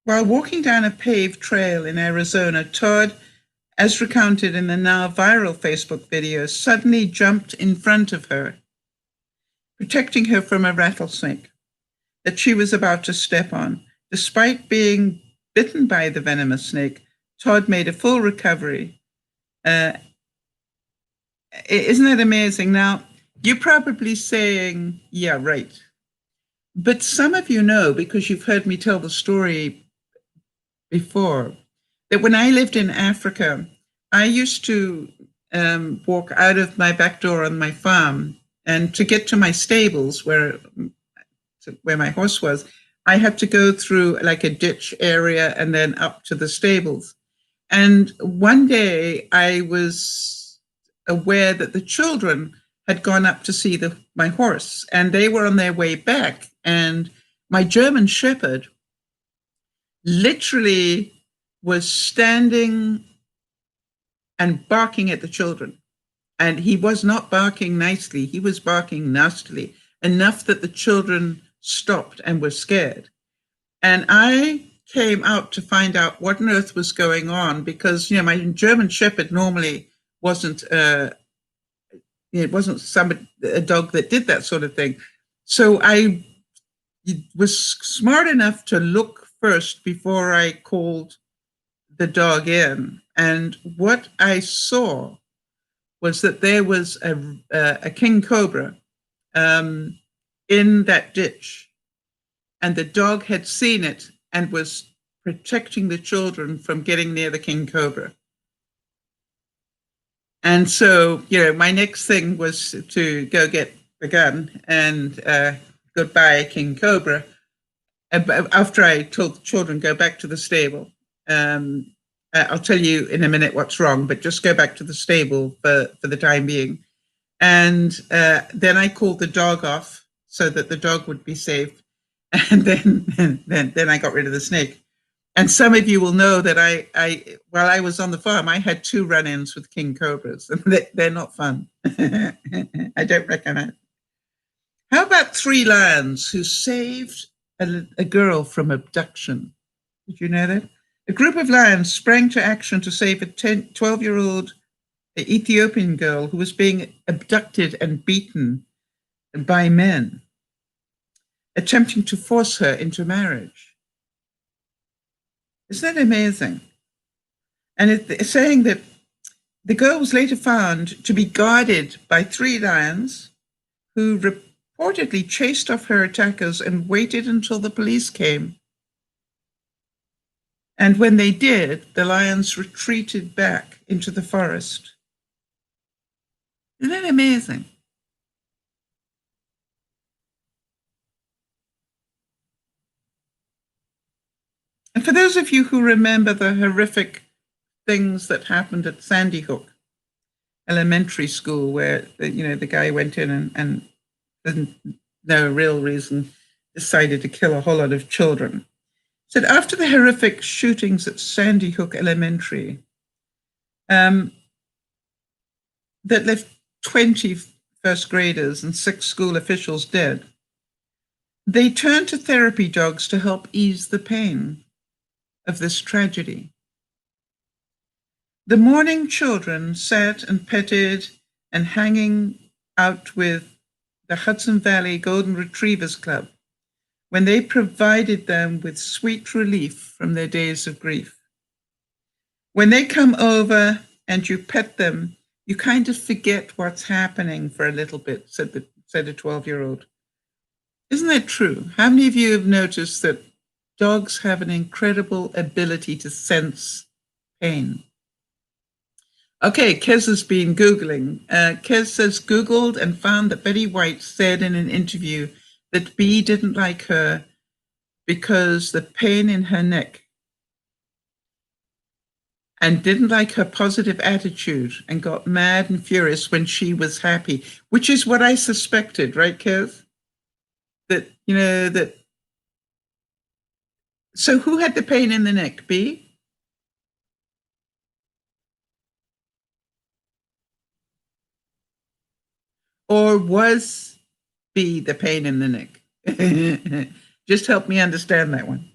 While walking down a paved trail in Arizona, Todd, as recounted in the now viral Facebook video, suddenly jumped in front of her, protecting her from a rattlesnake that she was about to step on. Despite being bitten by the venomous snake, Todd made a full recovery. Isn't that amazing? Now, you're probably saying, yeah, right. But some of you know, because you've heard me tell the story before, that when I lived in Africa, I used to walk out of my back door on my farm, and to get to my stables where my horse was, I had to go through like a ditch area and then up to the stables. And one day I was aware that the children had gone up to see my horse, and they were on their way back. And my German Shepherd literally was standing and barking at the children. And he was not barking nicely. He was barking nastily, enough that the children stopped and were scared. And I came out to find out what on earth was going on, because, my German Shepherd normally wasn't, it wasn't a dog that did that sort of thing. So I was smart enough to look first before I called the dog in. And what I saw was that there was a king cobra in that ditch, and the dog had seen it and was protecting the children from getting near the king cobra. And so, my next thing was to go get the gun and goodbye, king cobra. After I told the children, go back to the stable. I'll tell you in a minute what's wrong, but just go back to the stable for the time being. And then I called the dog off so that the dog would be safe. And then I got rid of the snake. And some of you will know that I while I was on the farm, I had 2 run-ins with king cobras, and they're not fun. I don't recommend. How about 3 lions who saved a girl from abduction? Did you know that? A group of lions sprang to action to save a 12-year-old Ethiopian girl who was being abducted and beaten by men, attempting to force her into marriage. Isn't that amazing? And it's saying that the girl was later found to be guarded by 3 lions who reportedly chased off her attackers and waited until the police came. And when they did, the lions retreated back into the forest. Isn't that amazing? And for those of you who remember the horrific things that happened at Sandy Hook Elementary School, where the guy went in and didn't no real reason decided to kill a whole lot of children. Said after the horrific shootings at Sandy Hook Elementary, that left 20 first graders and 6 school officials dead, They turn to therapy dogs to help ease the pain of this tragedy. The mourning children sat and petted and hanging out with the Hudson Valley Golden Retrievers Club when they provided them with sweet relief from their days of grief. When they come over and you pet them, you kind of forget what's happening for a little bit, said a 12-year-old. Isn't that true? How many of you have noticed that dogs have an incredible ability to sense pain? Okay, Kez has been Googling. Kez says, Googled and found that Betty White said in an interview that Bee didn't like her because the pain in her neck and didn't like her positive attitude and got mad and furious when she was happy, which is what I suspected, right, Kez? That, that. So who had the pain in the neck, Bee? Or was Bee the pain in the neck? Just help me understand that one.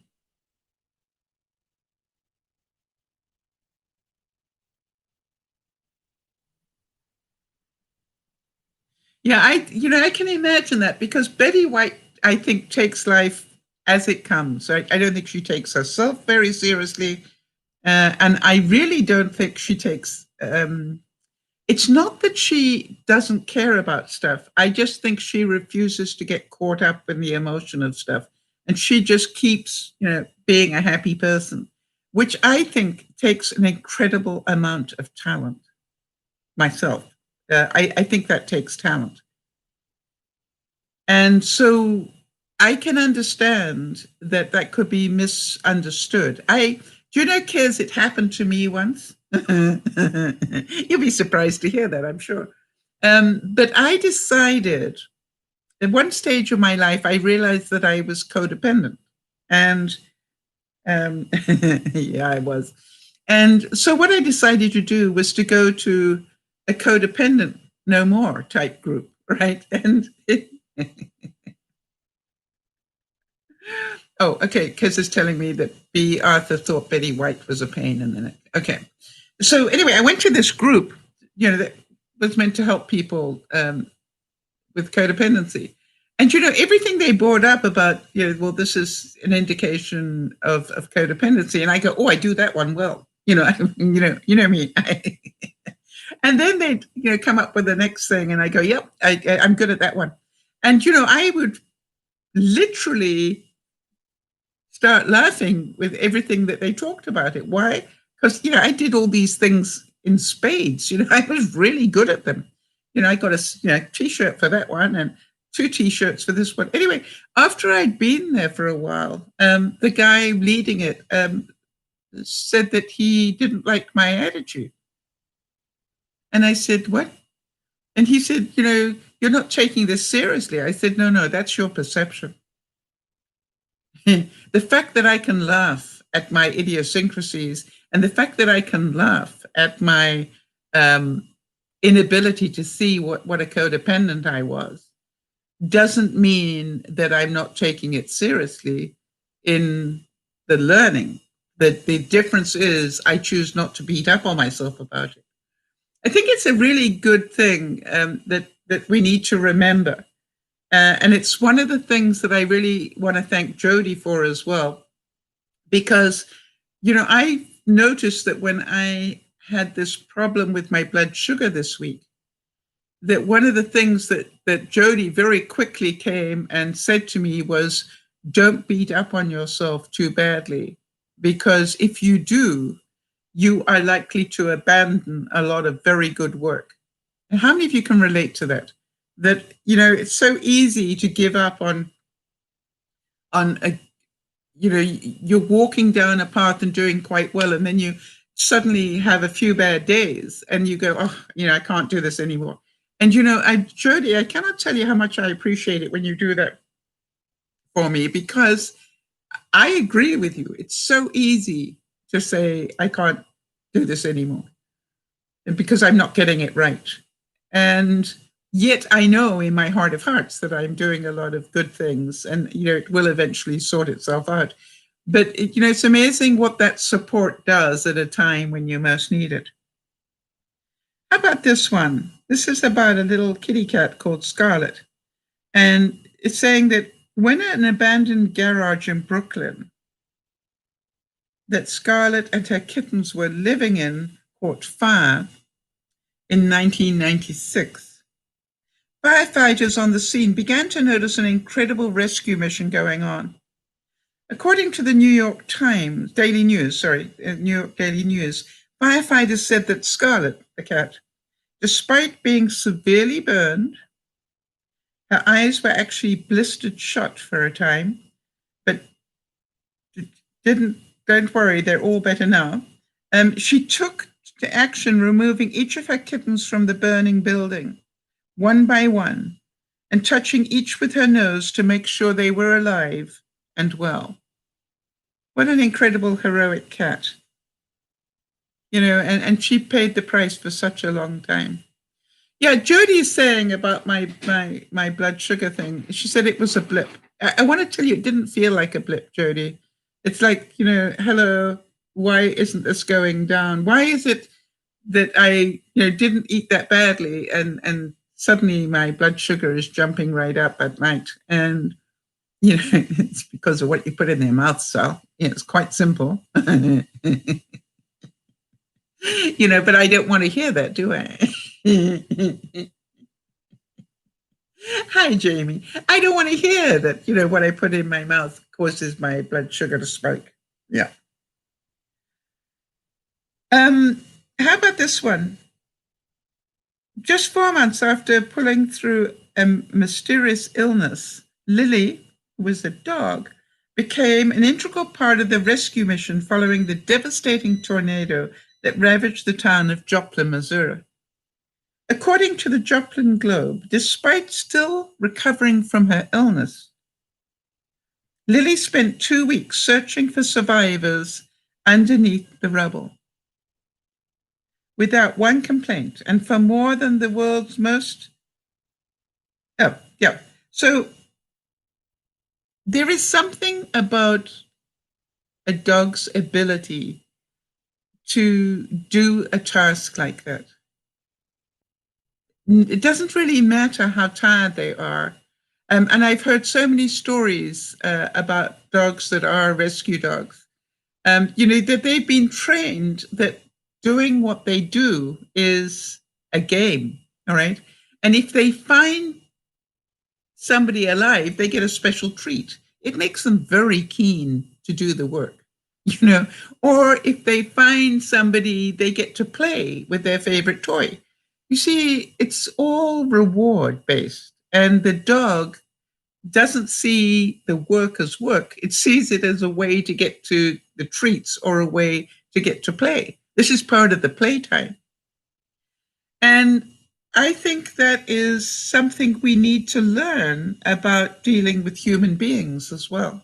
Yeah, I can imagine that because Betty White, I think, takes life as it comes. I don't think she takes herself very seriously. And I really don't think she takes, it's not that she doesn't care about stuff. I just think she refuses to get caught up in the emotion of stuff. And she just keeps, being a happy person, which I think takes an incredible amount of talent myself. I think that takes talent. And so I can understand that that could be misunderstood. Do you know, Kez, it happened to me once. You'll be surprised to hear that, I'm sure. But I decided at one stage of my life, I realized that I was codependent. And yeah, I was. And so what I decided to do was to go to a codependent no more type group, right? And oh, okay, Kez is telling me that B. Arthur thought Betty White was a pain in the neck. Okay. So anyway, I went to this group, that was meant to help people with codependency. And, everything they brought up about, well, this is an indication of codependency. And I go, oh, I do that one well. You know me. And then they'd, come up with the next thing. And I go, yep, I'm good at that one. And, I would literally start laughing with everything that they talked about it. Why? Because, I did all these things in spades. I was really good at them. I got a T-shirt for that one and 2 T-shirts for this one. Anyway, after I'd been there for a while, the guy leading it said that he didn't like my attitude. And I said, what? And he said, you're not taking this seriously. I said, no, that's your perception. The fact that I can laugh at my idiosyncrasies and the fact that I can laugh at my inability to see what a codependent I was doesn't mean that I'm not taking it seriously in the learning. That the difference is I choose not to beat up on myself about it. I think it's a really good thing that we need to remember. And it's one of the things that I really want to thank Jody for as well, because, I noticed that when I had this problem with my blood sugar this week, that one of the things that Jody very quickly came and said to me was, don't beat up on yourself too badly, because if you do, you are likely to abandon a lot of very good work. And how many of you can relate to that? That, it's so easy to give up on a, you're walking down a path and doing quite well, and then you suddenly have a few bad days and you go, oh, I can't do this anymore. And, Jody, I cannot tell you how much I appreciate it when you do that for me, because I agree with you. It's so easy to say, I can't do this anymore because I'm not getting it right. And Yet I know in my heart of hearts that I'm doing a lot of good things, and it will eventually sort itself out. But it's amazing what that support does at a time when you most need it. How about this one? This is about a little kitty cat called Scarlet. And it's saying that when an abandoned garage in Brooklyn that Scarlet and her kittens were living in caught fire in 1996, firefighters on the scene began to notice an incredible rescue mission going on. According to the New York Daily News, firefighters said that Scarlet, the cat, despite being severely burned, her eyes were actually blistered shut for a time, but don't worry, they're all better now. She took to action, removing each of her kittens from the burning building, one by one, and touching each with her nose to make sure they were alive and well. What an incredible, heroic cat. And she paid the price for such a long time. Yeah, Jody is saying about my blood sugar thing. She said it was a blip. I want to tell you, it didn't feel like a blip, Jody. It's like, hello, why isn't this going down? Why is it that I didn't eat that badly and suddenly my blood sugar is jumping right up at night? And, it's because of what you put in their mouth, Sal. It's quite simple. But I don't want to hear that, do I? Hi, Jamie. I don't want to hear that, what I put in my mouth causes my blood sugar to spike. Yeah. How about this one? Just 4 months after pulling through a mysterious illness, Lily, who was a dog, became an integral part of the rescue mission following the devastating tornado that ravaged the town of Joplin, Missouri. According to the Joplin Globe, despite still recovering from her illness, Lily spent 2 weeks searching for survivors underneath the rubble without one complaint, and for more than the world's most... So there is something about a dog's ability to do a task like that. It doesn't really matter how tired they are. And I've heard so many stories about dogs that are rescue dogs, that they've been trained that doing what they do is a game, all right? And if they find somebody alive, they get a special treat. It makes them very keen to do the work, or if they find somebody, they get to play with their favorite toy. You see, it's all reward based, and the dog doesn't see the work as work. It sees it as a way to get to the treats or a way to get to play. This is part of the playtime. And I think that is something we need to learn about dealing with human beings as well.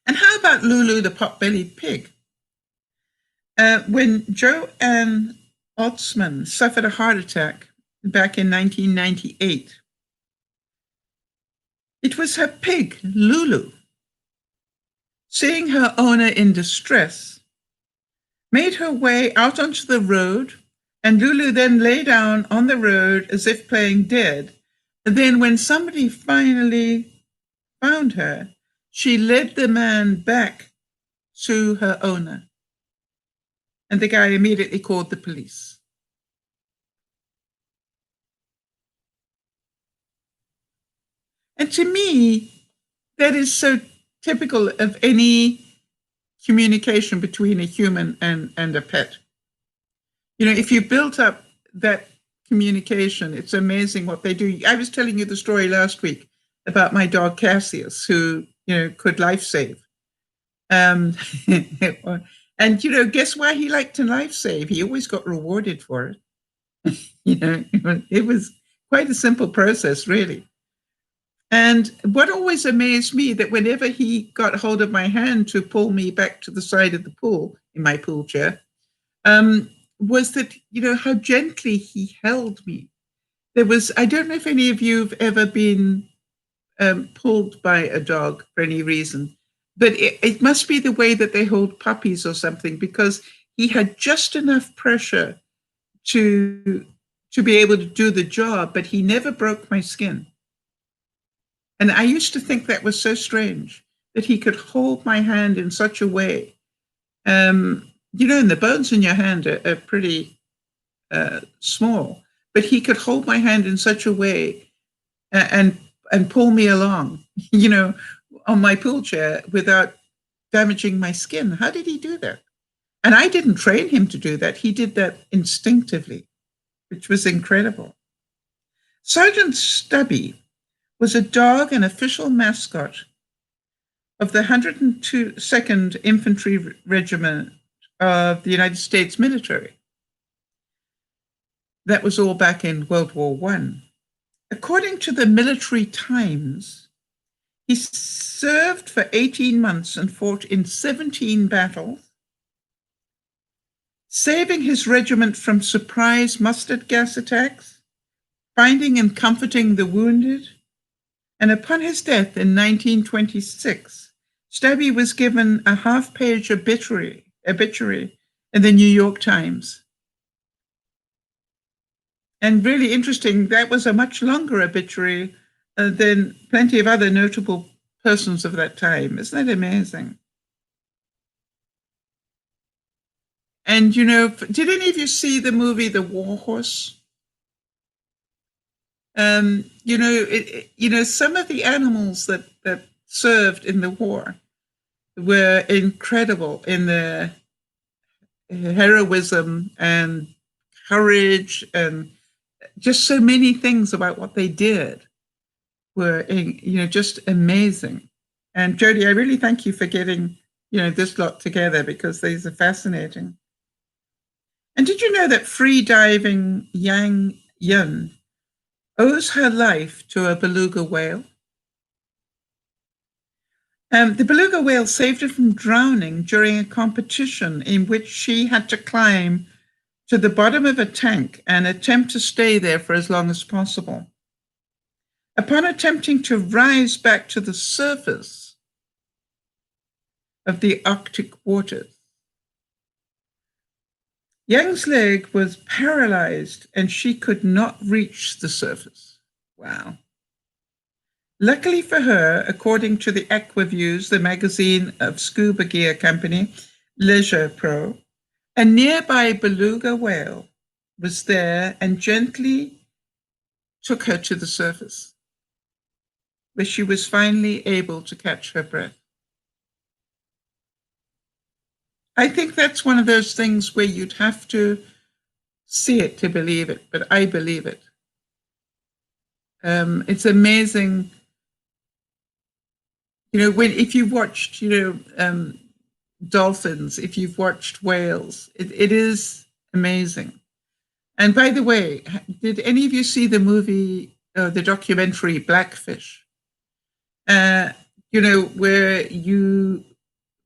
And how about Lulu, the pot-bellied pig? When Joanne Otzman suffered a heart attack back in 1998, it was her pig, Lulu, seeing her owner in distress, made her way out onto the road, and Lulu then lay down on the road as if playing dead. And then when somebody finally found her, she led the man back to her owner. And the guy immediately called the police. And to me, that is so typical of any communication between a human and a pet. If you built up that communication, it's amazing what they do. I was telling you the story last week about my dog Cassius, who, could life save. And, guess why he liked to life save? He always got rewarded for it. It was quite a simple process, really. And what always amazed me, that whenever he got hold of my hand to pull me back to the side of the pool, in my pool chair, was that, how gently he held me. I don't know if any of you have ever been pulled by a dog for any reason, but it must be the way that they hold puppies or something, because he had just enough pressure to be able to do the job, but he never broke my skin. And I used to think that was so strange, that he could hold my hand in such a way. And the bones in your hand are pretty small, but he could hold my hand in such a way and pull me along, on my pool chair without damaging my skin. How did he do that? And I didn't train him to do that. He did that instinctively, which was incredible. Sergeant Stubby was a dog and official mascot of the 102nd Infantry Regiment of the United States military. That was all back in World War I. According to the Military Times, he served for 18 months and fought in 17 battles, saving his regiment from surprise mustard gas attacks, finding and comforting the wounded. And upon his death in 1926, Stubby was given a half-page obituary in the New York Times. And really interesting, that was a much longer obituary than plenty of other notable persons of that time. Isn't that amazing? And, did any of you see the movie The War Horse? Some of the animals that served in the war were incredible in their heroism and courage, and just so many things about what they did were, just amazing. And Jody, I really thank you for getting, this lot together, because these are fascinating. And did you know that free-diving Yang Yun owes her life to a beluga whale? The beluga whale saved her from drowning during a competition in which she had to climb to the bottom of a tank and attempt to stay there for as long as possible. Upon attempting to rise back to the surface of the Arctic waters, Yang's leg was paralyzed and she could not reach the surface. Wow. Luckily for her, according to the Aquaviews, the magazine of scuba gear company, Leisure Pro, a nearby beluga whale was there and gently took her to the surface, where she was finally able to catch her breath. I think that's one of those things where you'd have to see it to believe it, but I believe it. It's amazing. If you've watched, dolphins, if you've watched whales, it is amazing. And by the way, did any of you see the movie, the documentary Blackfish? Where you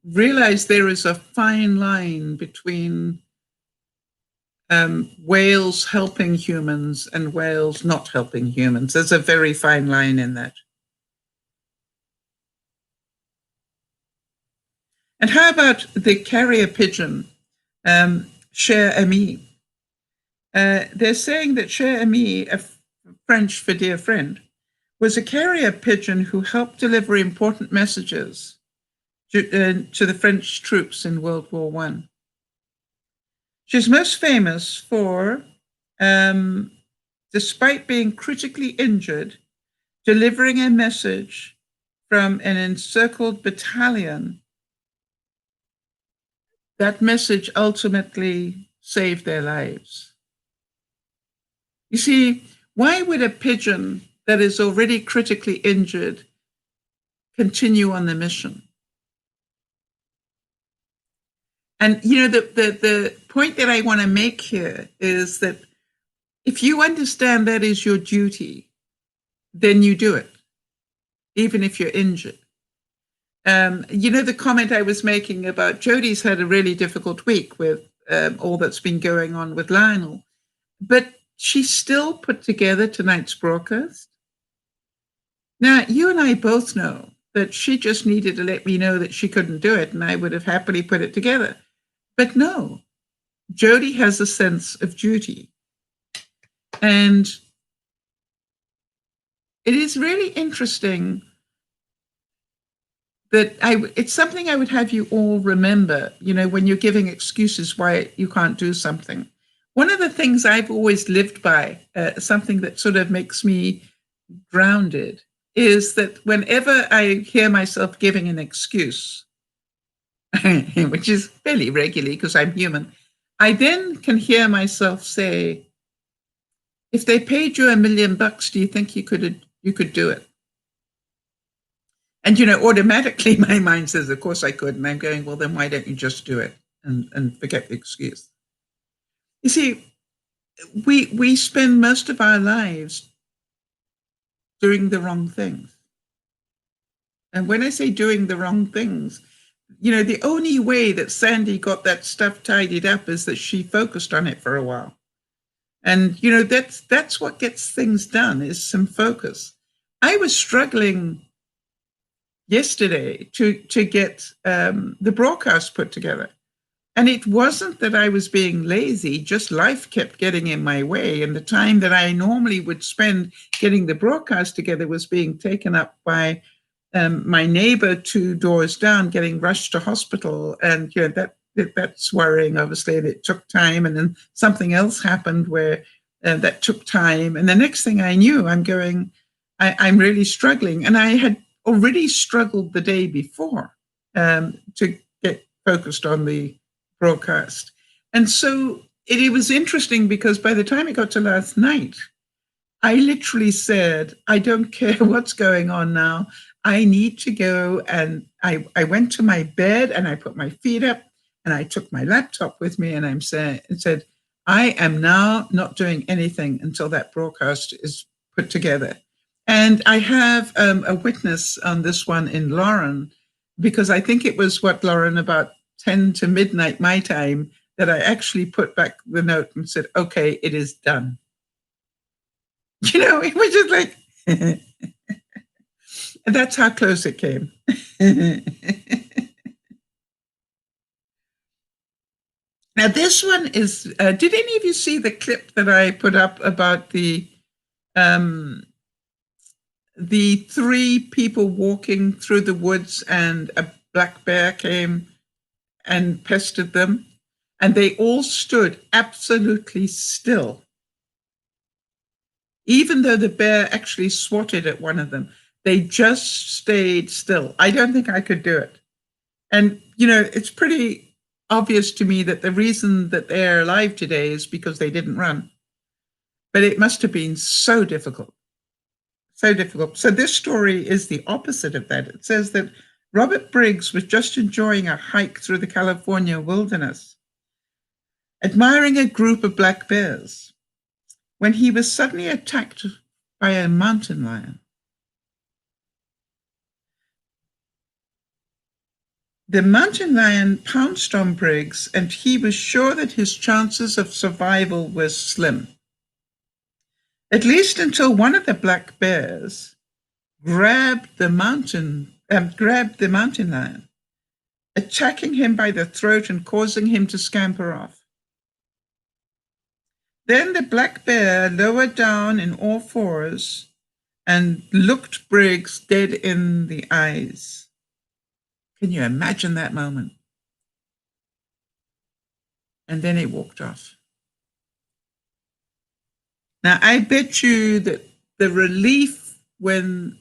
realize there is a fine line between whales helping humans and whales not helping humans. There's a very fine line in that. And how about the carrier pigeon, cher ami? They're saying that cher ami, French for dear friend, was a carrier pigeon who helped deliver important messages to the French troops in World War I. She's most famous for, despite being critically injured, delivering a message from an encircled battalion. That message ultimately saved their lives. You see, why would a pigeon that is already critically injured continue on the mission? And, the point that I want to make here is that if you understand that is your duty, then you do it, even if you're injured. The comment I was making about Jody's had a really difficult week with all that's been going on with Lionel. But she still put together tonight's broadcast. Now, you and I both know that she just needed to let me know that she couldn't do it, and I would have happily put it together. But no, Jody has a sense of duty. And it is really interesting that it's something I would have you all remember, when you're giving excuses why you can't do something. One of the things I've always lived by, something that sort of makes me grounded, is that whenever I hear myself giving an excuse, which is fairly regularly because I'm human, I then can hear myself say, if they paid you $1 million, do you think you could do it? And, automatically my mind says, of course I could. And I'm going, well, then why don't you just do it and forget the excuse? You see, we spend most of our lives doing the wrong things. And when I say doing the wrong things, the only way that Sandy got that stuff tidied up is that she focused on it for a while. And, that's what gets things done, is some focus. I was struggling yesterday to get the broadcast put together. And it wasn't that I was being lazy, just life kept getting in my way. And the time that I normally would spend getting the broadcast together was being taken up by my neighbor 2 doors down, getting rushed to hospital. And that's worrying, obviously, and it took time. And then something else happened where that took time. And the next thing I knew, I'm I'm really struggling. And I had already struggled the day before to get focused on the broadcast. And so it was interesting because by the time it got to last night, I literally said, I don't care what's going on now. I need to go. And I went to my bed and I put my feet up and I took my laptop with me and I said, I am now not doing anything until that broadcast is put together. And I have a witness on this one in Lauren, because I think it was Lauren, about 10 to midnight my time, that I actually put back the note and said, okay, it is done. It was just like, and that's how close it came. Now, this one is, did any of you see the clip that I put up about the 3 people walking through the woods and a black bear came and pestered them? And they all stood absolutely still. Even though the bear actually swatted at one of them, they just stayed still. I don't think I could do it. And, it's pretty obvious to me that the reason that they're alive today is because they didn't run. But it must have been so difficult. So difficult. So this story is the opposite of that. It says that Robert Briggs was just enjoying a hike through the California wilderness, admiring a group of black bears, when he was suddenly attacked by a mountain lion. The mountain lion pounced on Briggs, and he was sure that his chances of survival were slim. At least until one of the black bears grabbed the mountain lion, attacking him by the throat and causing him to scamper off. Then the black bear lowered down in all fours and looked Briggs dead in the eyes. Can you imagine that moment? And then it walked off. Now, I bet you that the relief when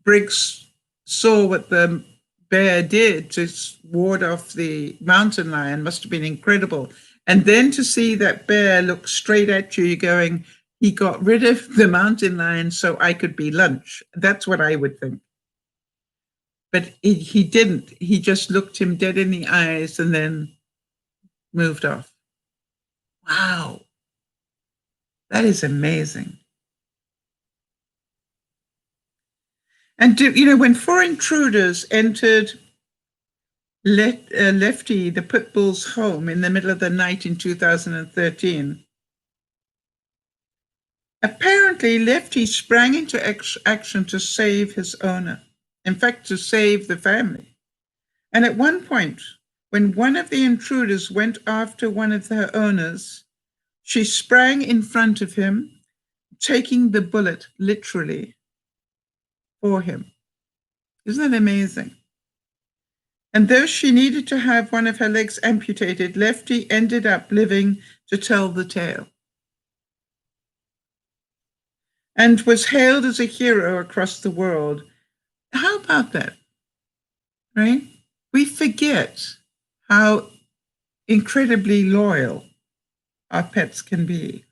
Briggs saw what the bear did to ward off the mountain lion must have been incredible. And then to see that bear look straight at you going, he got rid of the mountain lion so I could be lunch. That's what I would think. But he didn't. He just looked him dead in the eyes and then moved off. Wow. That is amazing. And when 4 intruders entered Lefty, the pit bull's home in the middle of the night in 2013. Apparently, Lefty sprang into action to save his owner. In fact, to save the family. And at one point, when one of the intruders went after one of her owners, she sprang in front of him, taking the bullet literally for him. Isn't that amazing? And though she needed to have one of her legs amputated, Lefty ended up living to tell the tale and was hailed as a hero across the world. How about that? Right? We forget how incredibly loyal our pets can be.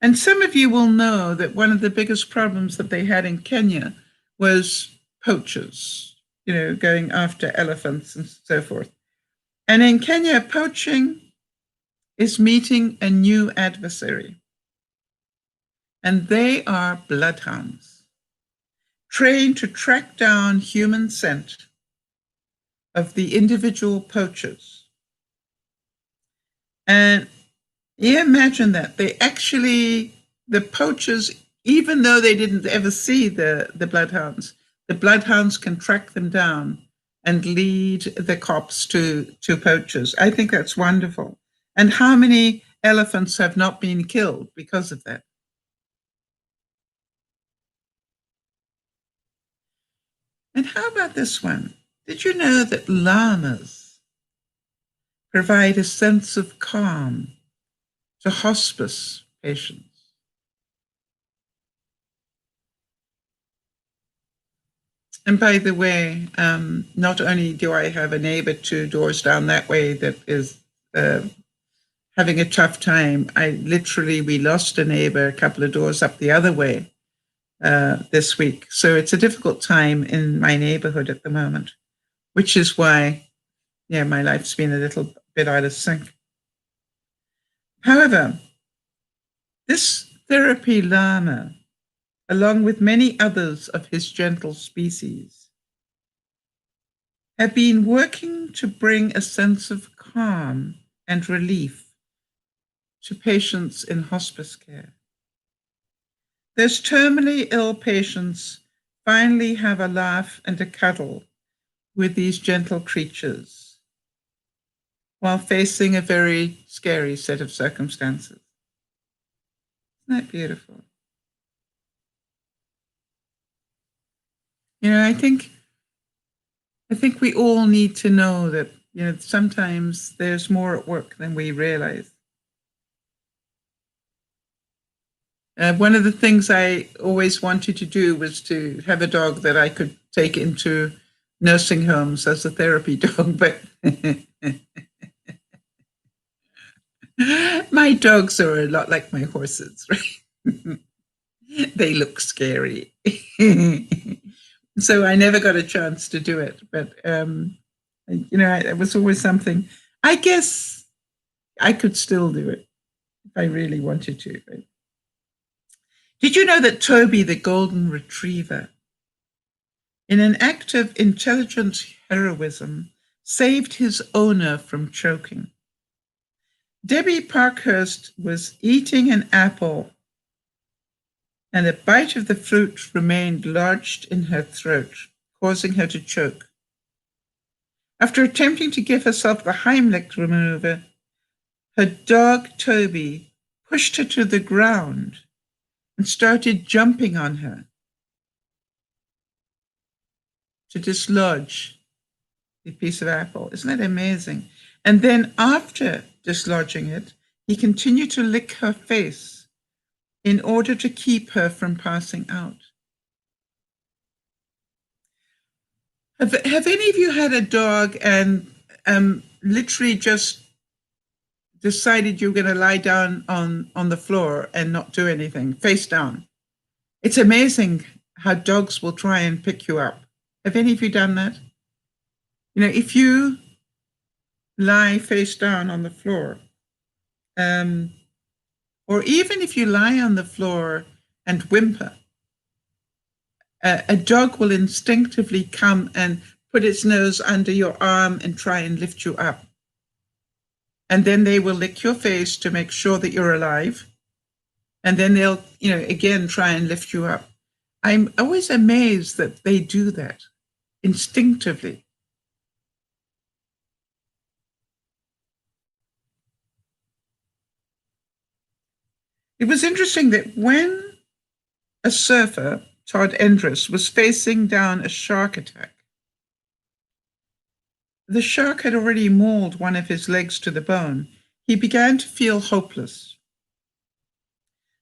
And some of you will know that one of the biggest problems that they had in Kenya was poachers, going after elephants and so forth. And in Kenya, poaching is meeting a new adversary. And they are bloodhounds, trained to track down human scent of the individual poachers. And you imagine that the poachers, even though they didn't ever see the bloodhounds can track them down and lead the cops to poachers. I think that's wonderful. And how many elephants have not been killed because of that? And how about this one? Did you know that llamas provide a sense of calm to hospice patients? And by the way, not only do I have a neighbor 2 doors down that way that is having a tough time, we lost a neighbor a couple of doors up the other way this week. So it's a difficult time in my neighborhood at the moment, which is why, my life's been a little bit out of sync. However, this therapy llama, along with many others of his gentle species, have been working to bring a sense of calm and relief to patients in hospice care. Those terminally ill patients finally have a laugh and a cuddle with these gentle creatures while facing a very scary set of circumstances. Isn't that beautiful? I think we all need to know that, sometimes there's more at work than we realize. One of the things I always wanted to do was to have a dog that I could take into nursing homes as a therapy dog, but my dogs are a lot like my horses, right? They look scary. So I never got a chance to do it, but it was always something. I guess I could still do it if I really wanted to. Right? Did you know that Toby, the golden retriever, in an act of intelligent heroism, saved his owner from choking? Debbie Parkhurst was eating an apple, and a bite of the fruit remained lodged in her throat, causing her to choke. After attempting to give herself the Heimlich maneuver, her dog Toby pushed her to the ground and started jumping on her to dislodge the piece of apple. Isn't that amazing? And then after dislodging it, he continued to lick her face in order to keep her from passing out. Have any of you had a dog and literally just decided you're going to lie down on the floor and not do anything, face down? It's amazing how dogs will try and pick you up. Have any of you done that? If you lie face down on the floor, or even if you lie on the floor and whimper, A dog will instinctively come and put its nose under your arm and try and lift you up. And then they will lick your face to make sure that you're alive. And then they'll, again, try and lift you up. I'm always amazed that they do that instinctively. It was interesting that when a surfer, Todd Endress, was facing down a shark attack, the shark had already mauled one of his legs to the bone. He began to feel hopeless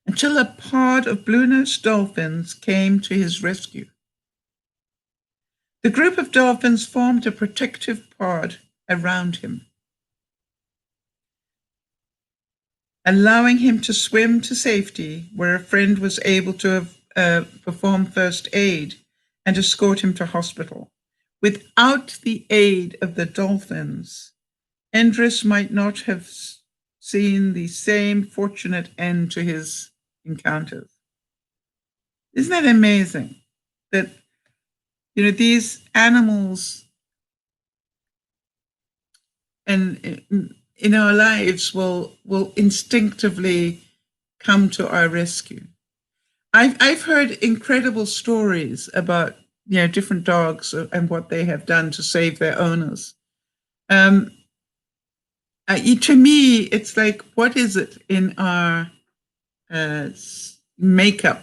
until a pod of blue-nosed dolphins came to his rescue. The group of dolphins formed a protective pod around him, allowing him to swim to safety, where a friend was able to perform first aid and escort him to hospital. Without the aid of the dolphins, Endress might not have seen the same fortunate end to his encounters. Isn't that amazing? That, these animals and in our lives will instinctively come to our rescue. I've heard incredible stories about different dogs and what they have done to save their owners. To me, it's like, what is it in our makeup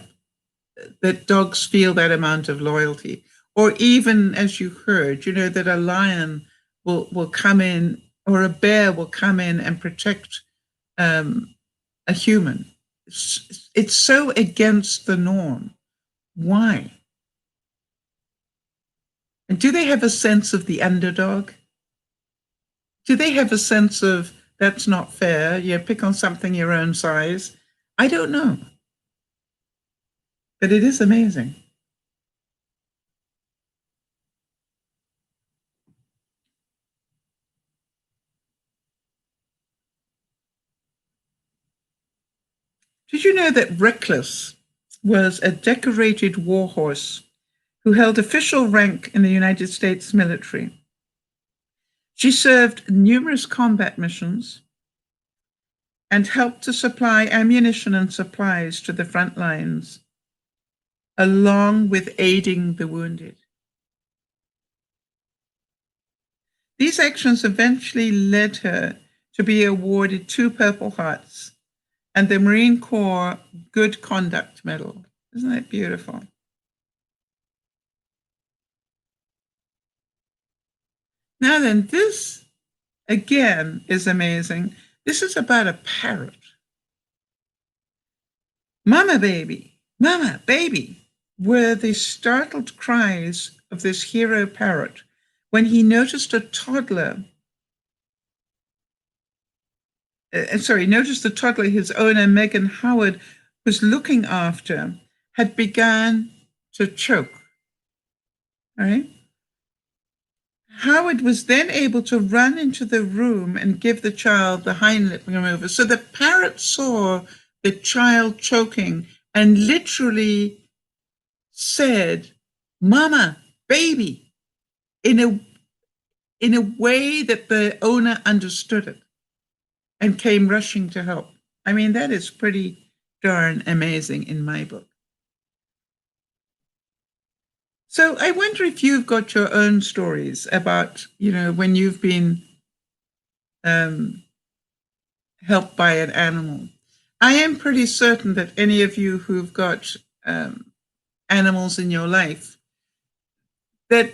that dogs feel that amount of loyalty? Or even, as you heard, that a lion will come in, or a bear will come in and protect a human. It's so against the norm. Why? And do they have a sense of the underdog? Do they have a sense of, that's not fair, pick on something your own size? I don't know. But it is amazing. Did you know that Reckless was a decorated warhorse who held official rank in the United States military? She served numerous combat missions and helped to supply ammunition and supplies to the front lines, along with aiding the wounded. These actions eventually led her to be awarded 2 Purple Hearts and the Marine Corps Good Conduct Medal. Isn't that beautiful? Now then, this, again, is amazing. This is about a parrot. Mama baby, mama baby, were the startled cries of this hero parrot when he noticed a toddler the toddler his owner, Megan Howard, was looking after, had begun to choke. All right? Howard was then able to run into the room and give the child the hind lip remover. So the parrot saw the child choking and literally said, "Mama, baby," in a way that the owner understood it and came rushing to help. I mean, that is pretty darn amazing in my book. So I wonder if you've got your own stories about, when you've been helped by an animal. I am pretty certain that any of you who've got animals in your life, that,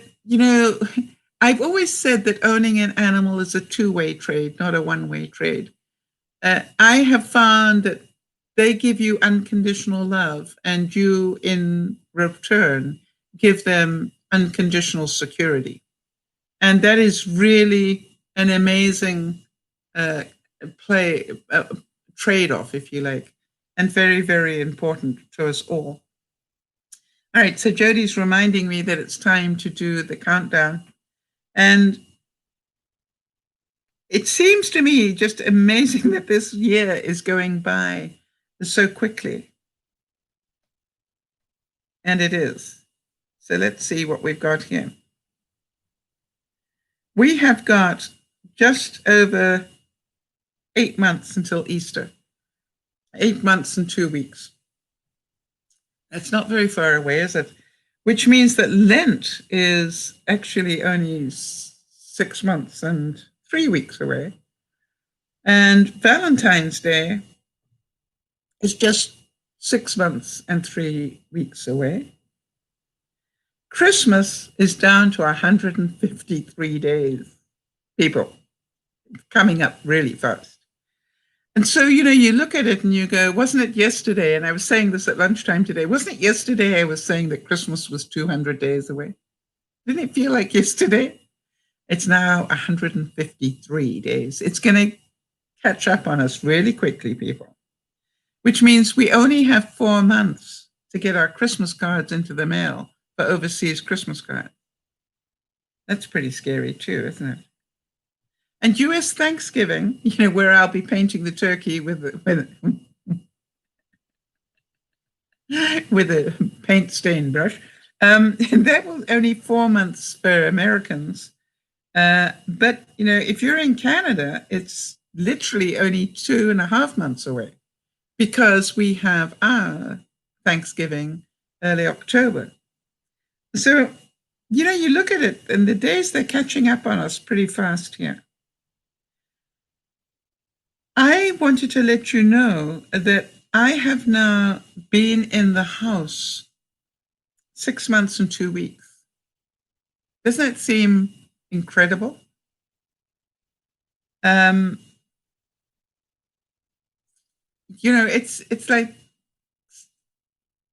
I've always said that owning an animal is a 2-way trade, not a 1-way trade. I have found that they give you unconditional love, and you, in return, give them unconditional security. And that is really an amazing trade-off, if you like, and very, very important to us all. All right, so Jodi's reminding me that it's time to do the countdown. And it seems to me just amazing that this year is going by so quickly. And it is. So let's see what we've got here. We have got just over 8 months until Easter. 8 months and 2 weeks. That's not very far away, is it? Which means that Lent is actually only 6 months and 3 weeks away. And Valentine's Day is just 6 months and 3 weeks away. Christmas is down to 153 days, people, coming up really fast. And so, you look at it and you go, wasn't it yesterday? And I was saying this at lunchtime today. Wasn't it yesterday I was saying that Christmas was 200 days away? Didn't it feel like yesterday? It's now 153 days. It's going to catch up on us really quickly, people, which means we only have 4 months to get our Christmas cards into the mail for overseas Christmas cards. That's pretty scary too, isn't it? And US Thanksgiving, where I'll be painting the turkey with a paint stain brush, that was only 4 months for Americans. But, if you're in Canada, it's literally only 2.5 months away because we have our Thanksgiving early October. So, you look at it and the days they're catching up on us pretty fast here. I wanted to let you know that I have now been in the house 6 months and 2 weeks. Doesn't it seem incredible? It's like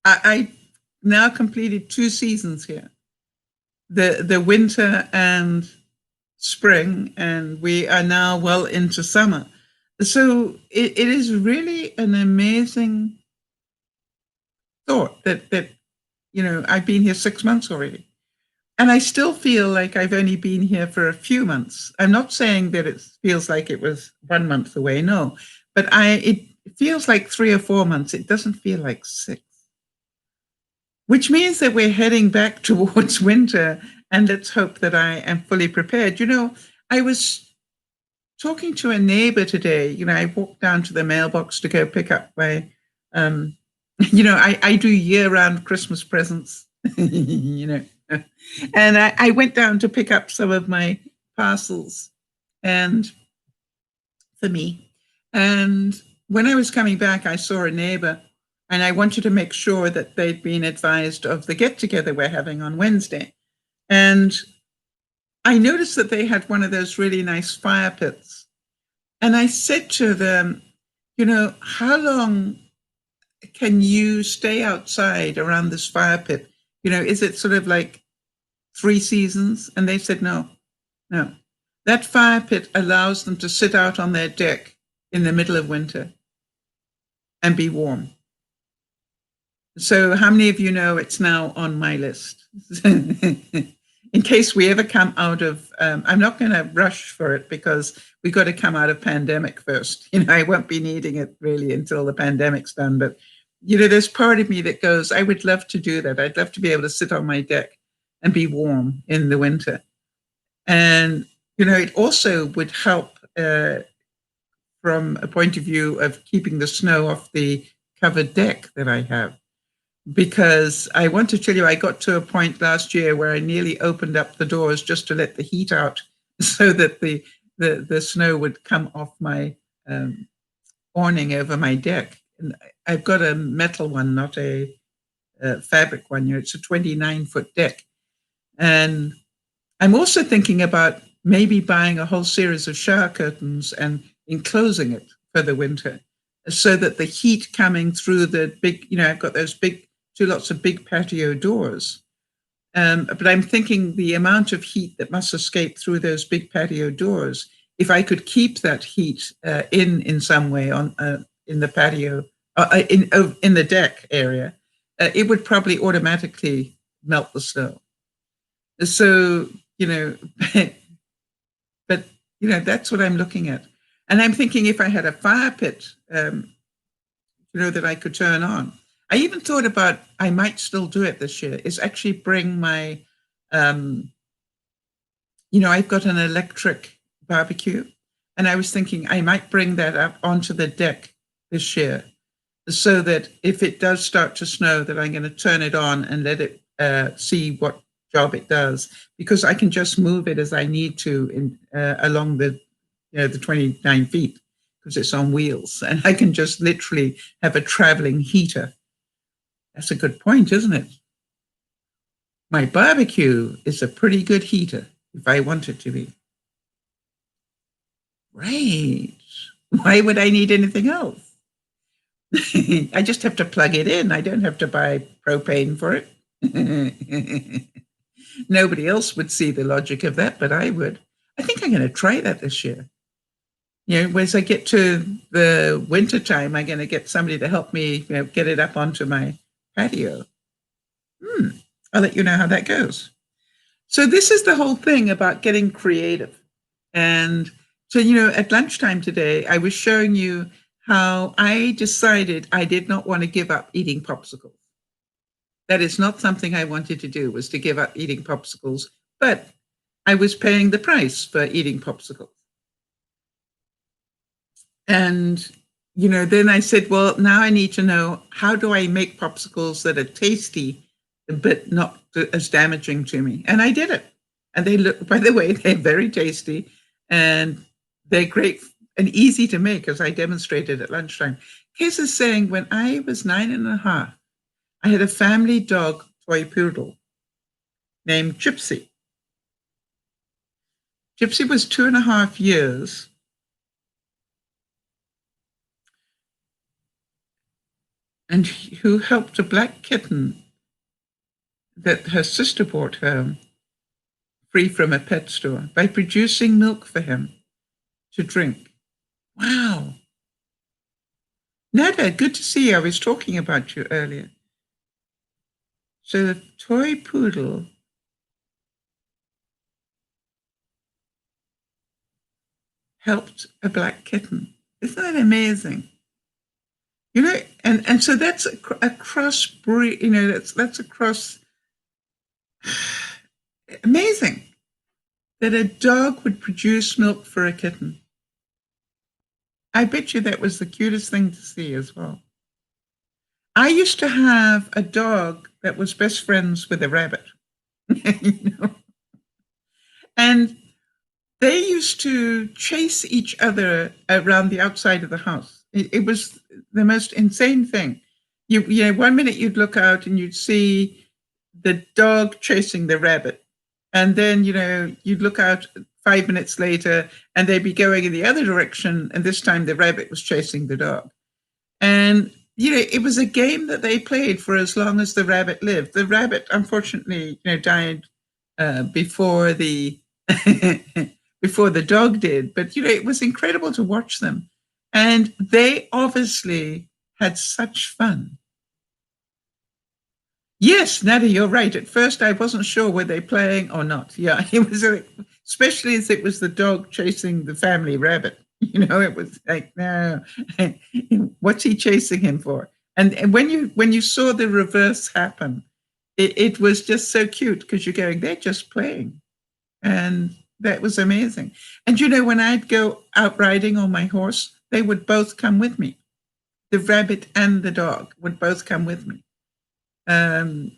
I now completed 2 seasons here, the winter and spring, and we are now well into summer. So it is really an amazing thought that I've been here 6 months already. And I still feel like I've only been here for a few months. I'm not saying that it feels like it was 1 month away, no. But it feels like 3 or 4 months. It doesn't feel like 6. Which means that we're heading back towards winter, and let's hope that I am fully prepared. I was talking to a neighbor today. I walked down to the mailbox to go pick up my, I do year-round Christmas presents, and I went down to pick up some of my parcels and for me. And when I was coming back, I saw a neighbor, and I wanted to make sure that they'd been advised of the get-together we're having on Wednesday. And I noticed that they had one of those really nice fire pits. And I said to them, how long can you stay outside around this fire pit? Is it sort of like 3 seasons? And they said, no. That fire pit allows them to sit out on their deck in the middle of winter and be warm. So how many of you know it's now on my list? In case we ever come out of, I'm not going to rush for it because we've got to come out of pandemic first. I won't be needing it really until the pandemic's done. But, there's part of me that goes, I would love to do that. I'd love to be able to sit on my deck and be warm in the winter. And, it also would help from a point of view of keeping the snow off the covered deck that I have. Because I want to tell you, I got to a point last year where I nearly opened up the doors just to let the heat out so that the snow would come off my awning over my deck. And I've got a metal one, not a fabric one. It's a 29-foot deck. And I'm also thinking about maybe buying a whole series of shower curtains and enclosing it for the winter so that the heat coming through the big, I've got those lots of big patio doors. But I'm thinking the amount of heat that must escape through those big patio doors, if I could keep that heat in some way on in the patio, in the deck area, it would probably automatically melt the snow. So, but that's what I'm looking at. And I'm thinking if I had a fire pit, that I could turn on, I even thought about, I might still do it this year, is actually bring my, I've got an electric barbecue, and I was thinking I might bring that up onto the deck this year, so that if it does start to snow, that I'm going to turn it on and let it see what job it does, because I can just move it as I need to along the 29 feet, because it's on wheels, and I can just literally have a traveling heater. That's a good point, isn't it? My barbecue is a pretty good heater if I want it to be. Right. Why would I need anything else? I just have to plug it in. I don't have to buy propane for it. Nobody else would see the logic of that, but I would. I think I'm going to try that this year. As I get to the winter time, I'm going to get somebody to help me get it up onto my patio. I'll let you know how that goes. So this is the whole thing about getting creative. And so, at lunchtime today, I was showing you how I decided I did not want to give up eating popsicles. That is not something I wanted to do, was to give up eating popsicles, but I was paying the price for eating popsicles. And, then I said, well, now I need to know, how do I make popsicles that are tasty, but not as damaging to me? And I did it. And they look, by the way, they're very tasty, and they're great and easy to make, as I demonstrated at lunchtime. Case is saying, when I was 9.5, I had a family dog, toy poodle, named Gypsy. Gypsy was 2.5 years. And who helped a black kitten that her sister brought home, free from a pet store, by producing milk for him to drink. Wow. Nada, good to see you. I was talking about you earlier. So the toy poodle helped a black kitten. Isn't that amazing? And so that's a cross breed, that's a cross. Amazing that a dog would produce milk for a kitten. I bet you that was the cutest thing to see as well. I used to have a dog that was best friends with a rabbit. And they used to chase each other around the outside of the house. It was the most insane thing. 1 minute you'd look out and you'd see the dog chasing the rabbit. And then, you'd look out 5 minutes later and they'd be going in the other direction. And this time the rabbit was chasing the dog. And, it was a game that they played for as long as the rabbit lived. The rabbit, unfortunately, died before the before the dog did. But, it was incredible to watch them. And they obviously had such fun. Yes, Nada, you're right. At first, I wasn't sure were they playing or not. Yeah, it was, especially as it was the dog chasing the family rabbit. It was like, no, what's he chasing him for? And when you saw the reverse happen, it was just so cute, because you're going, they're just playing, and that was amazing. And when I'd go out riding on my horse, they would both come with me. The rabbit and the dog would both come with me. And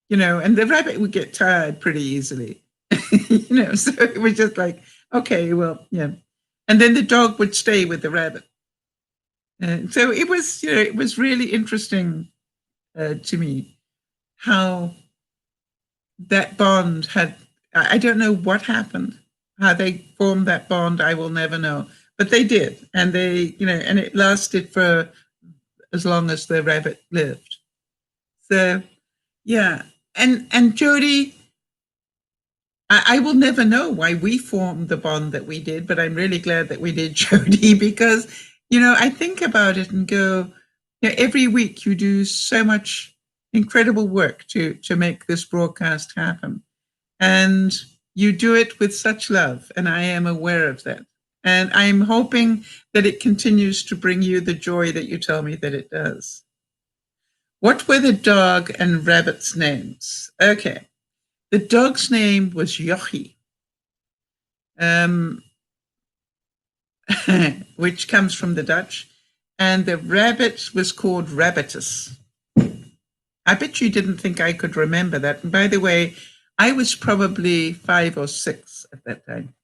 the rabbit would get tired pretty easily, so it was just like, okay, well, yeah. And then the dog would stay with the rabbit. So it was really interesting to me how that bond had, I don't know what happened, how they formed that bond, I will never know, but they did. And and it lasted for as long as the rabbit lived. So, yeah. And Jody, I will never know why we formed the bond that we did, but I'm really glad that we did, Jody, because, I think about it and go, every week you do so much incredible work to make this broadcast happen. And you do it with such love, and I am aware of that. And I'm hoping that it continues to bring you the joy that you tell me that it does. What were the dog and rabbit's names? Okay. The dog's name was Jochie, which comes from the Dutch, and the rabbit was called Rabbitus. I bet you didn't think I could remember that. And by the way, I was probably 5 or 6 at that time.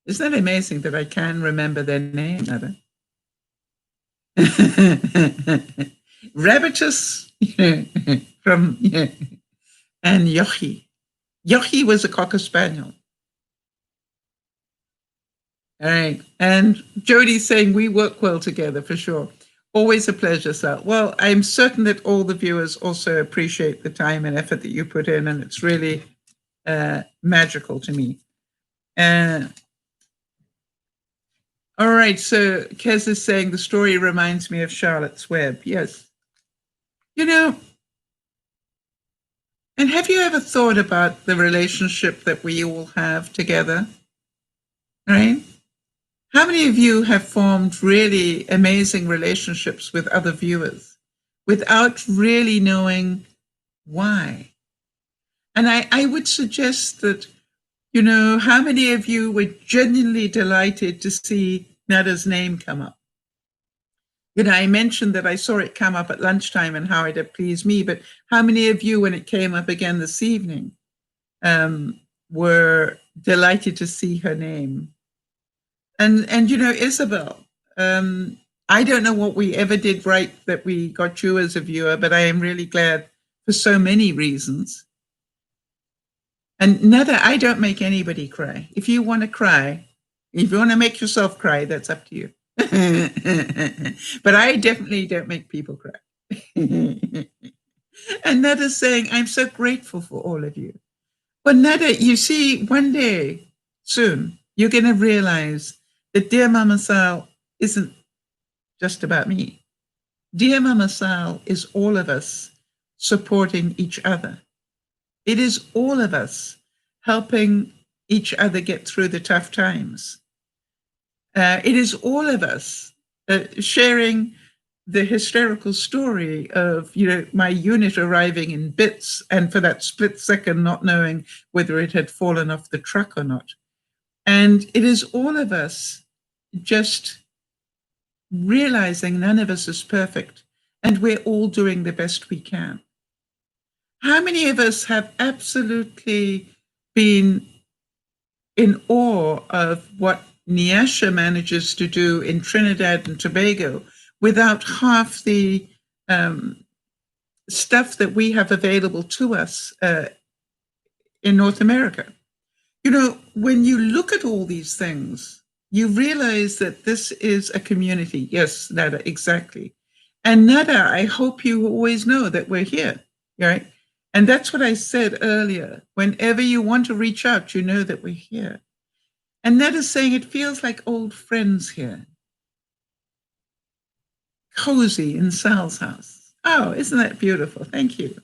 Isn't that amazing that I can remember their name, Mother? Rabbitus from and Jochie. Jochie was a Cocker Spaniel. All right. And Jody's saying we work well together for sure. Always a pleasure, Sal. Well, I'm certain that all the viewers also appreciate the time and effort that you put in, and it's really magical to me. All right, so Kez is saying the story reminds me of Charlotte's Web. Yes. You know, and have you ever thought about the relationship that we all have together? Right? How many of you have formed really amazing relationships with other viewers without really knowing why? And I would suggest that, how many of you were genuinely delighted to see Nada's name come up? I mentioned that I saw it come up at lunchtime and how it had pleased me, but how many of you, when it came up again this evening, were delighted to see her name? And Isabel, I don't know what we ever did right that we got you as a viewer, but I am really glad for so many reasons. And Nada, I don't make anybody cry. If you want to cry, if you want to make yourself cry, that's up to you. But I definitely don't make people cry. And Nada's saying, I'm so grateful for all of you. Well, Nada, you see, one day soon, you're going to realize that DearMamaSal isn't just about me. DearMamaSal is all of us supporting each other. It is all of us helping each other get through the tough times. It is all of us sharing the hysterical story of, my unit arriving in bits and for that split second not knowing whether it had fallen off the truck or not. And it is all of us just realizing none of us is perfect and we're all doing the best we can. How many of us have absolutely been in awe of what Nyasha manages to do in Trinidad and Tobago without half the stuff that we have available to us in North America? When you look at all these things, you realize that this is a community. Yes, Nada, exactly. And Nada, I hope you always know that we're here, right? And that's what I said earlier. Whenever you want to reach out, you know that we're here. And Nada's saying it feels like old friends here. Cozy in Sal's house. Oh, isn't that beautiful? Thank you.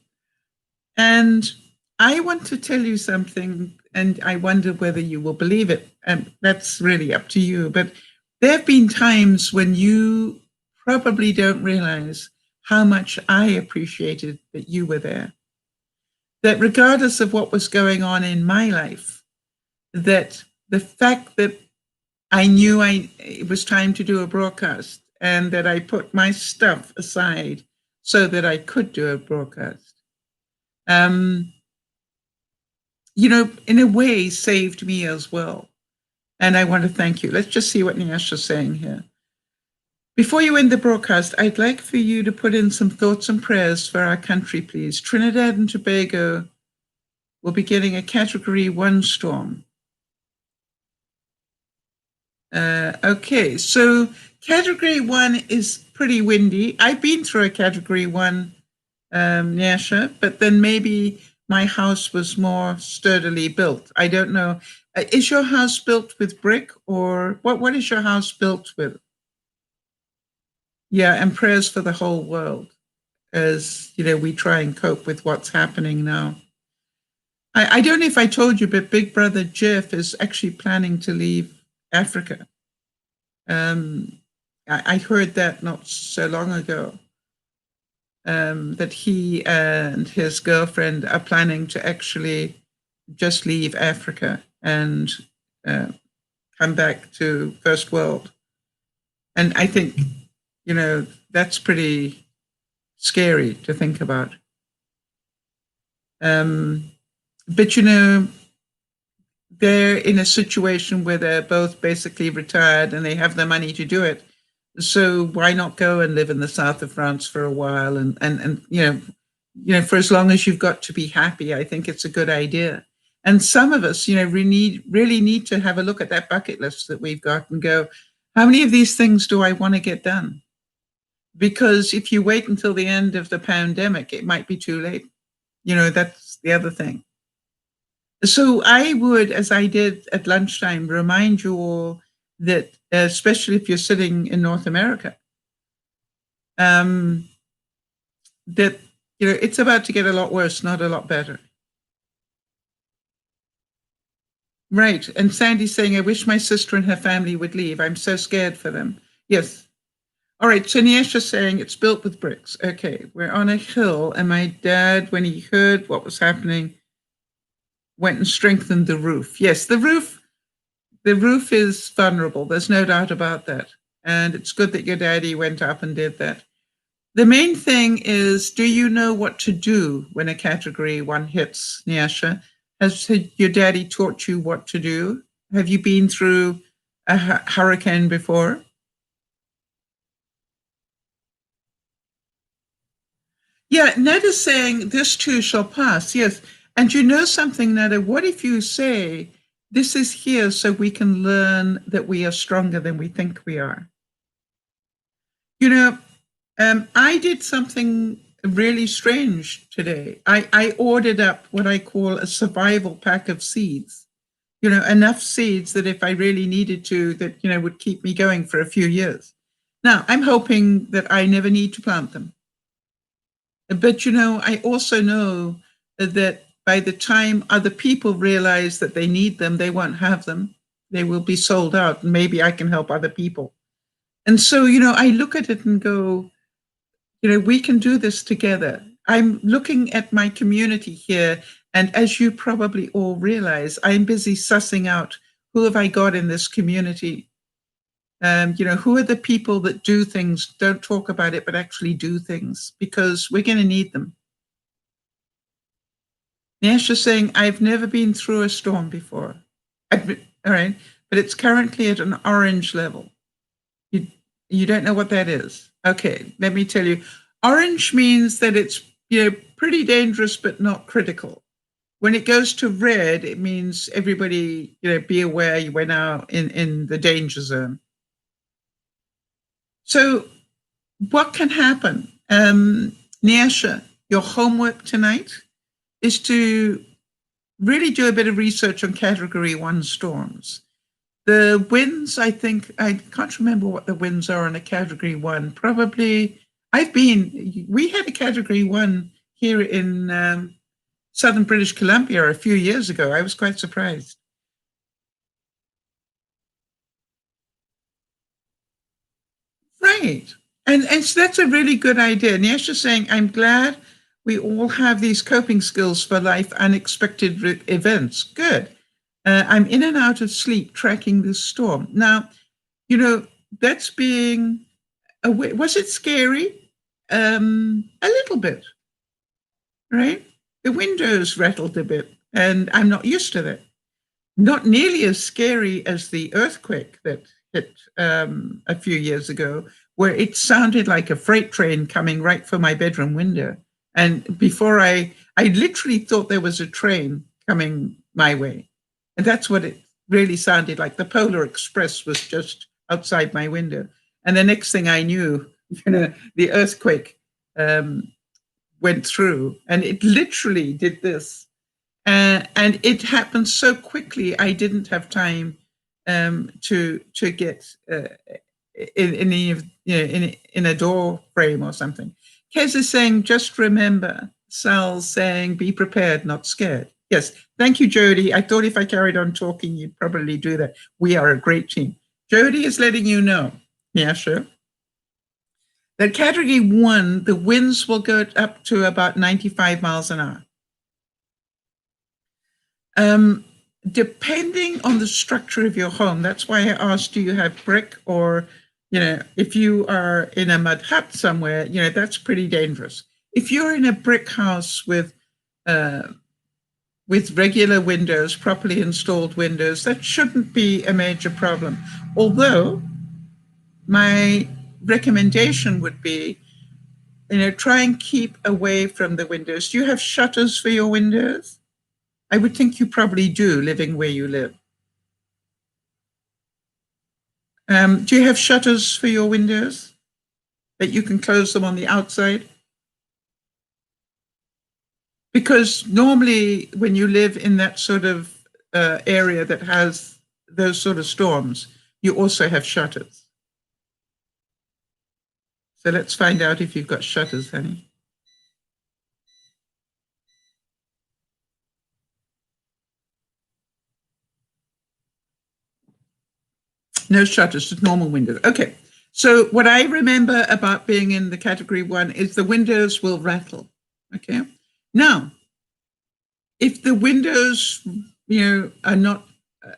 And I want to tell you something, and I wonder whether you will believe it. And that's really up to you. But there have been times when you probably don't realize how much I appreciated that you were there. That regardless of what was going on in my life, that the fact that I knew it was time to do a broadcast and that I put my stuff aside so that I could do a broadcast, in a way saved me as well. And I want to thank you. Let's just see what Nyasha's saying here. Before you end the broadcast, I'd like for you to put in some thoughts and prayers for our country, please. Trinidad and Tobago will be getting a Category 1 storm. Okay, so Category 1 is pretty windy. I've been through a Category 1, Nyasha, but then maybe my house was more sturdily built. I don't know. Is your house built with brick, or what is your house built with? Yeah, and prayers for the whole world as, we try and cope with what's happening now. I don't know if I told you, but Big Brother Jeff is actually planning to leave Africa. I heard that not so long ago. that he and his girlfriend are planning to actually just leave Africa and come back to first world. And I think, that's pretty scary to think about. But, they're in a situation where they're both basically retired and they have the money to do it. So why not go and live in the south of France for a while? And for as long as you've got to be happy, I think it's a good idea. And some of us, really need to have a look at that bucket list that we've got and go, how many of these things do I want to get done? Because if you wait until the end of the pandemic, it might be too late. That's the other thing. So I would, as I did at lunchtime, remind you all that, especially if you're sitting in North America, that, it's about to get a lot worse, not a lot better. Right. And Sandy's saying, I wish my sister and her family would leave. I'm so scared for them. Yes. All right. So Niesha's saying it's built with bricks. Okay. We're on a hill. And my dad, when he heard what was happening, went and strengthened the roof. Yes, the roof is vulnerable. There's no doubt about that. And it's good that your daddy went up and did that. The main thing is, do you know what to do when a category 1 hits, Niesha? Has your daddy taught you what to do? Have you been through a hurricane before? Yeah, Ned is saying this too shall pass. Yes. And you know something, Neda, what if you say, this is here so we can learn that we are stronger than we think we are? I did something really strange today. I ordered up what I call a survival pack of seeds, enough seeds that if I really needed to, that, would keep me going for a few years. Now, I'm hoping that I never need to plant them. But, I also know that by the time other people realize that they need them, they won't have them. They will be sold out, and maybe I can help other people. And so, I look at it and go, we can do this together. I'm looking at my community here, and as you probably all realize, I'm busy sussing out who have I got in this community. Who are the people that do things, don't talk about it, but actually do things, because we're going to need them. Niesha's saying, I've never been through a storm before. All right, but it's currently at an orange level. You don't know what that is. Okay, let me tell you. Orange means that it's pretty dangerous, but not critical. When it goes to red, it means everybody, be aware you are now in the danger zone. So what can happen? Niesha, your homework tonight is to really do a bit of research on Category 1 storms. The winds, I think, I can't remember what the winds are on a Category 1. Probably, we had a Category 1 here in southern British Columbia a few years ago. I was quite surprised. Right. And so that's a really good idea. Niesha's saying, I'm glad we all have these coping skills for life unexpected events. Good. I'm in and out of sleep tracking this storm. Now, that's being aware. Was it scary? A little bit, right? The windows rattled a bit, and I'm not used to that. Not nearly as scary as the earthquake that hit a few years ago, where it sounded like a freight train coming right for my bedroom window. And before I literally thought there was a train coming my way. And that's what it really sounded like. The Polar Express was just outside my window. And the next thing I knew, the earthquake went through, and it literally did this. And it happened so quickly, I didn't have time to get in a door frame or something. Kez is saying, just remember. Sal's saying, be prepared, not scared. Yes, thank you, Jody. I thought if I carried on talking, you'd probably do that. We are a great team. Jody is letting you know. Yeah, sure. That category 1, the winds will go up to about 95 miles an hour. Depending on the structure of your home, that's why I asked, do you have brick, or, if you are in a mud hut somewhere, that's pretty dangerous. If you're in a brick house with regular windows, properly installed windows, that shouldn't be a major problem. Although my recommendation would be, try and keep away from the windows. Do you have shutters for your windows? I would think you probably do, living where you live. Do you have shutters for your windows that you can close them on the outside? Because normally when you live in that sort of area that has those sort of storms, you also have shutters. So let's find out if you've got shutters, honey. No shutters, just normal windows. Okay. So what I remember about being in the category 1 is the windows will rattle. Okay. Now, if the windows, are not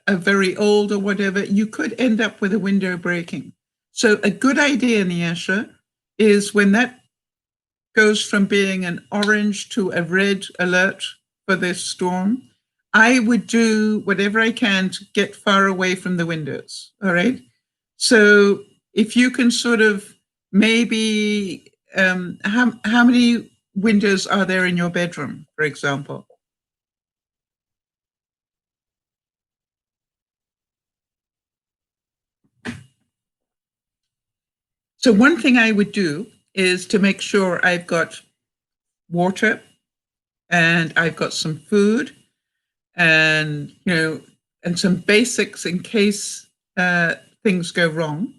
very old or whatever, you could end up with a window breaking. So a good idea, Nyasha, is when that goes from being an orange to a red alert for this storm, I would do whatever I can to get far away from the windows. All right. So if you can sort of maybe, how many windows are there in your bedroom, for example? So one thing I would do is to make sure I've got water and I've got some food and, and some basics in case things go wrong.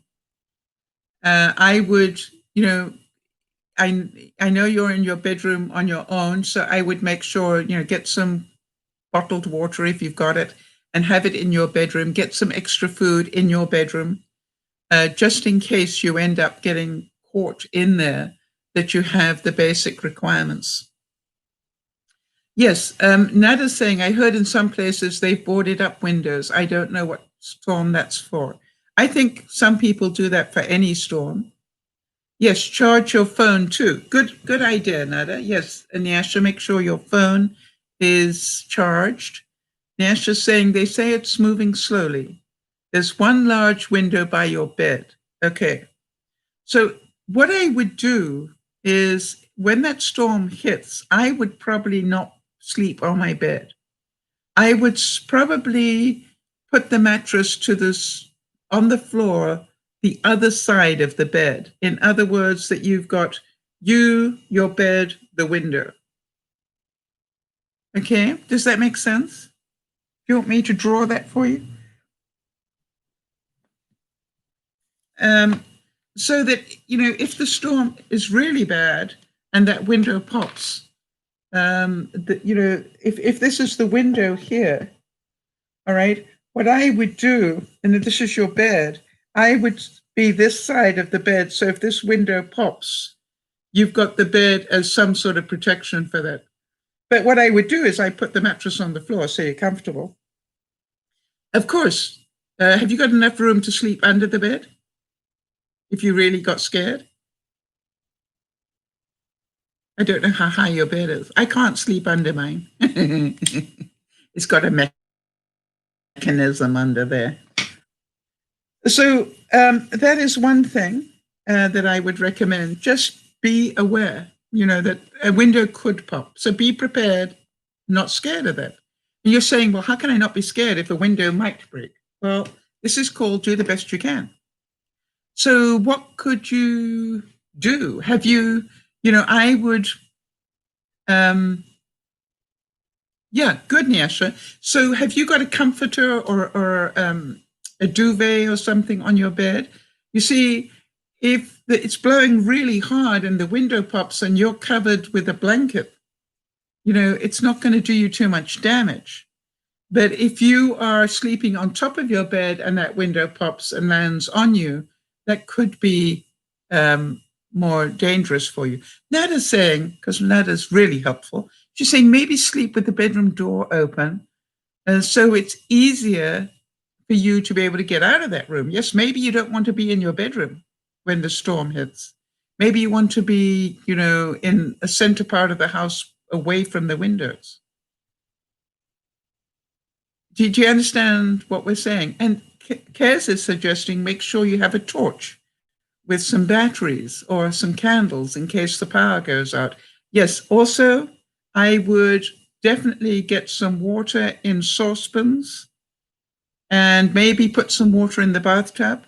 I would, I know you're in your bedroom on your own, so I would make sure, get some bottled water if you've got it and have it in your bedroom. Get some extra food in your bedroom, just in case you end up getting caught in there, that you have the basic requirements. Yes, Nada's saying, I heard in some places they've boarded up windows. I don't know what storm that's for. I think some people do that for any storm. Yes, charge your phone too. Good idea, Nada. Yes, and Nyasha, make sure your phone is charged. Nyasha's saying, they say it's moving slowly. There's one large window by your bed. Okay. So what I would do is when that storm hits, I would probably not sleep on my bed. I would probably put the mattress on the floor, the other side of the bed. In other words, that you've got your bed, the window. Okay, does that make sense? Do you want me to draw that for you? So that, if the storm is really bad and that window pops, if this is the window here, all right, what I would do, and if this is your bed, I would be this side of the bed. So if this window pops, you've got the bed as some sort of protection for that. But what I would do is I put the mattress on the floor so you're comfortable. Of course, have you got enough room to sleep under the bed if you really got scared? I don't know how high your bed is. I can't sleep under mine. It's got a mechanism under there. So that is one thing that I would recommend. Just be aware, that a window could pop. So be prepared, not scared of that. And you're saying, well, how can I not be scared if a window might break? Well, this is called do the best you can. So what could you do? Have you, I would, good, Nyasha. So have you got a comforter or a duvet or something on your bed? You see, if it's blowing really hard and the window pops and you're covered with a blanket, it's not going to do you too much damage. But if you are sleeping on top of your bed and that window pops and lands on you, that could be, more dangerous for you. Nada's saying, because Nada's really helpful, she's saying maybe sleep with the bedroom door open, so it's easier for you to be able to get out of that room. Yes, maybe you don't want to be in your bedroom when the storm hits. Maybe you want to be, in a center part of the house away from the windows. Do you understand what we're saying? And Kez is suggesting make sure you have a torch with some batteries or some candles in case the power goes out. Yes, also, I would definitely get some water in saucepans and maybe put some water in the bathtub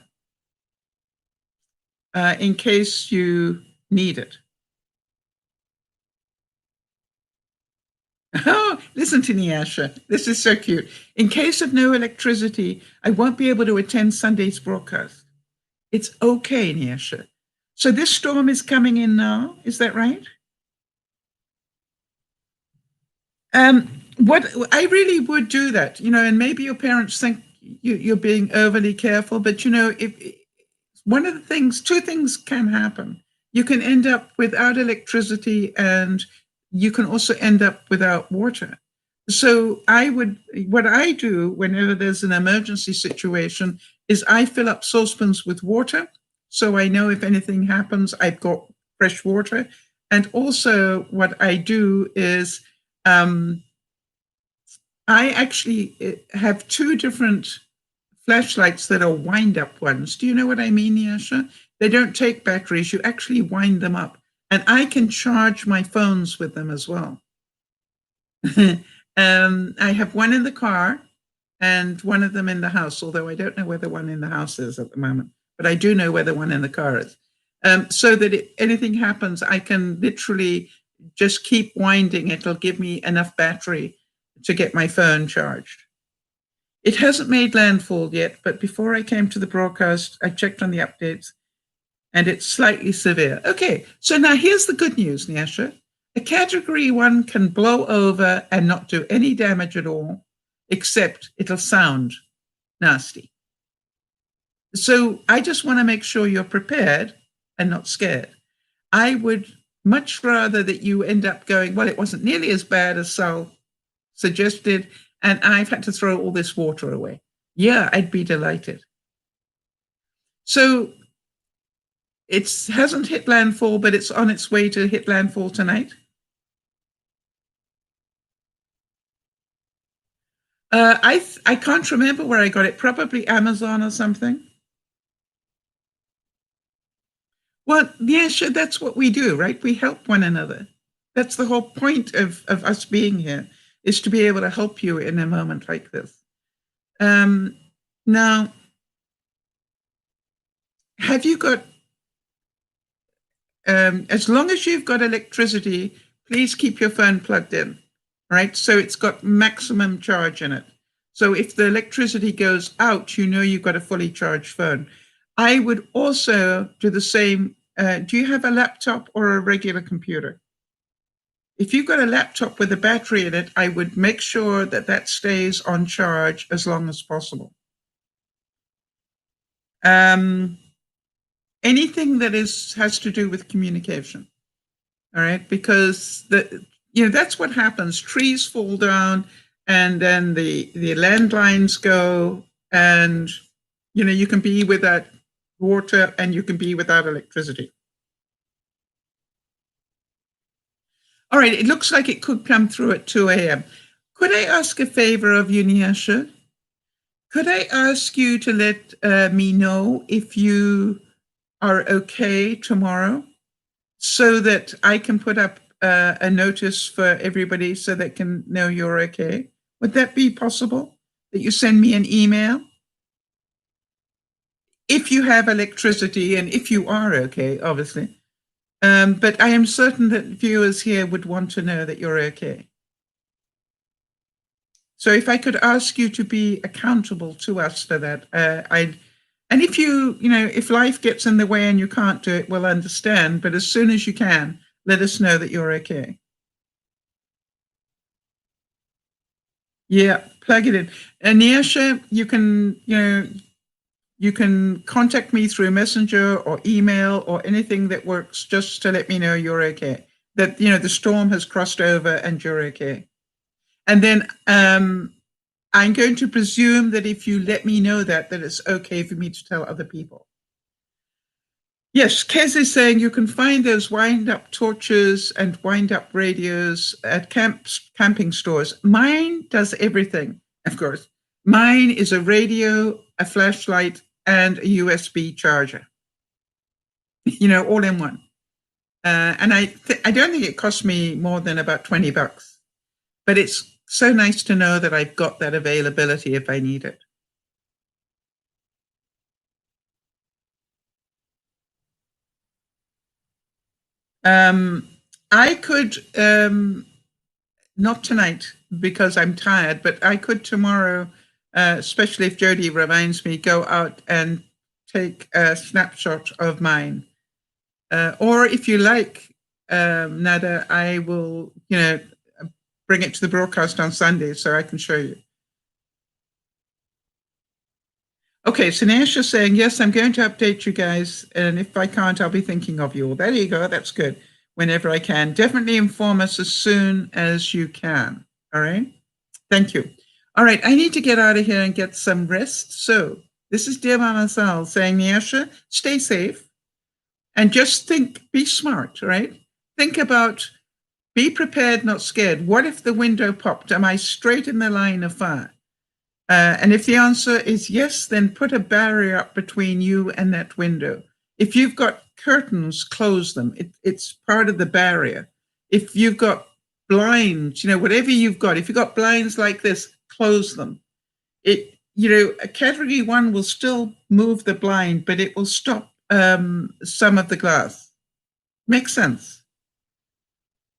in case you need it. Oh, listen to Nyasha. This is so cute. In case of no electricity, I won't be able to attend Sunday's broadcast. It's okay, Nyasha. So this storm is coming in now, is that right? What I really would do that, and maybe your parents think you're being overly careful, but if one of the things, two things can happen. You can end up without electricity, and you can also end up without water. So what I do whenever there's an emergency situation is I fill up saucepans with water. So I know if anything happens, I've got fresh water. And also what I do is I actually have two different flashlights that are wind-up ones. Do you know what I mean, Yasha? They don't take batteries. You actually wind them up. And I can charge my phones with them as well. I have one in the car and one of them in the house, although I don't know where the one in the house is at the moment, but I do know where the one in the car is. So that if anything happens, I can literally just keep winding. It'll give me enough battery to get my phone charged. It hasn't made landfall yet, but before I came to the broadcast, I checked on the updates, and it's slightly severe. Okay, so now here's the good news, Nyasha. A Category 1 can blow over and not do any damage at all, except it'll sound nasty. So I just want to make sure you're prepared and not scared. I would much rather that you end up going, well, it wasn't nearly as bad as Sal suggested, and I've had to throw all this water away. Yeah, I'd be delighted. So it hasn't hit landfall, but it's on its way to hit landfall tonight. I can't remember where I got it. Probably Amazon or something. Well, yeah, sure. That's what we do, right? We help one another. That's the whole point of us being here, is to be able to help you in a moment like this. Now, have you got, as long as you've got electricity, please keep your phone plugged in, right? So it's got maximum charge in it. So if the electricity goes out, you've got a fully charged phone. I would also do the same. Do you have a laptop or a regular computer? If you've got a laptop with a battery in it, I would make sure that that stays on charge as long as possible. Anything that has to do with communication, all right? Because that's what happens. Trees fall down, and then the landlines go, and you can be without water and you can be without electricity. All right, it looks like it could come through at 2 a.m. Could I ask a favor of you, Nyasha? Could I ask you to let me know if you are okay tomorrow, so that I can put up a notice for everybody so they can know you're okay? Would that be possible, that you send me an email? If you have electricity and if you are okay, obviously. But I am certain that viewers here would want to know that you're okay. So if I could ask you to be accountable to us for that, and if if life gets in the way and you can't do it, we'll understand. But as soon as you can, let us know that you're okay. Yeah, plug it in. And Nyasha, you can, You can contact me through Messenger or email or anything that works, just to let me know you're okay. That, the storm has crossed over and you're okay. And then I'm going to presume that if you let me know that it's okay for me to tell other people. Yes, Kez is saying you can find those wind-up torches and wind-up radios at camping stores. Mine does everything, of course. Mine is a radio, a flashlight, and a USB charger. All in one. And I don't think it cost me more than about $20. But it's so nice to know that I've got that availability if I need it. I could, not tonight because I'm tired, but I could tomorrow, especially if Jody reminds me, go out and take a snapshot of mine. Or if you like, Nada, I will, bring it to the broadcast on Sunday so I can show you. Okay, so Nasha's saying, yes, I'm going to update you guys. And if I can't, I'll be thinking of you all. There you go. That's good. Whenever I can. Definitely inform us as soon as you can. All right? Thank you. All right, I need to get out of here and get some rest. So this is DearMamaSal saying, Nasha, stay safe. And just think, be smart, right? Think about, be prepared, not scared. What if the window popped? Am I straight in the line of fire? And if the answer is yes, then put a barrier up between you and that window. If you've got curtains, close them. It's part of the barrier. If you've got blinds, whatever you've got, if you've got blinds like this, close them. A category 1 will still move the blind, but it will stop some of the glass. Makes sense?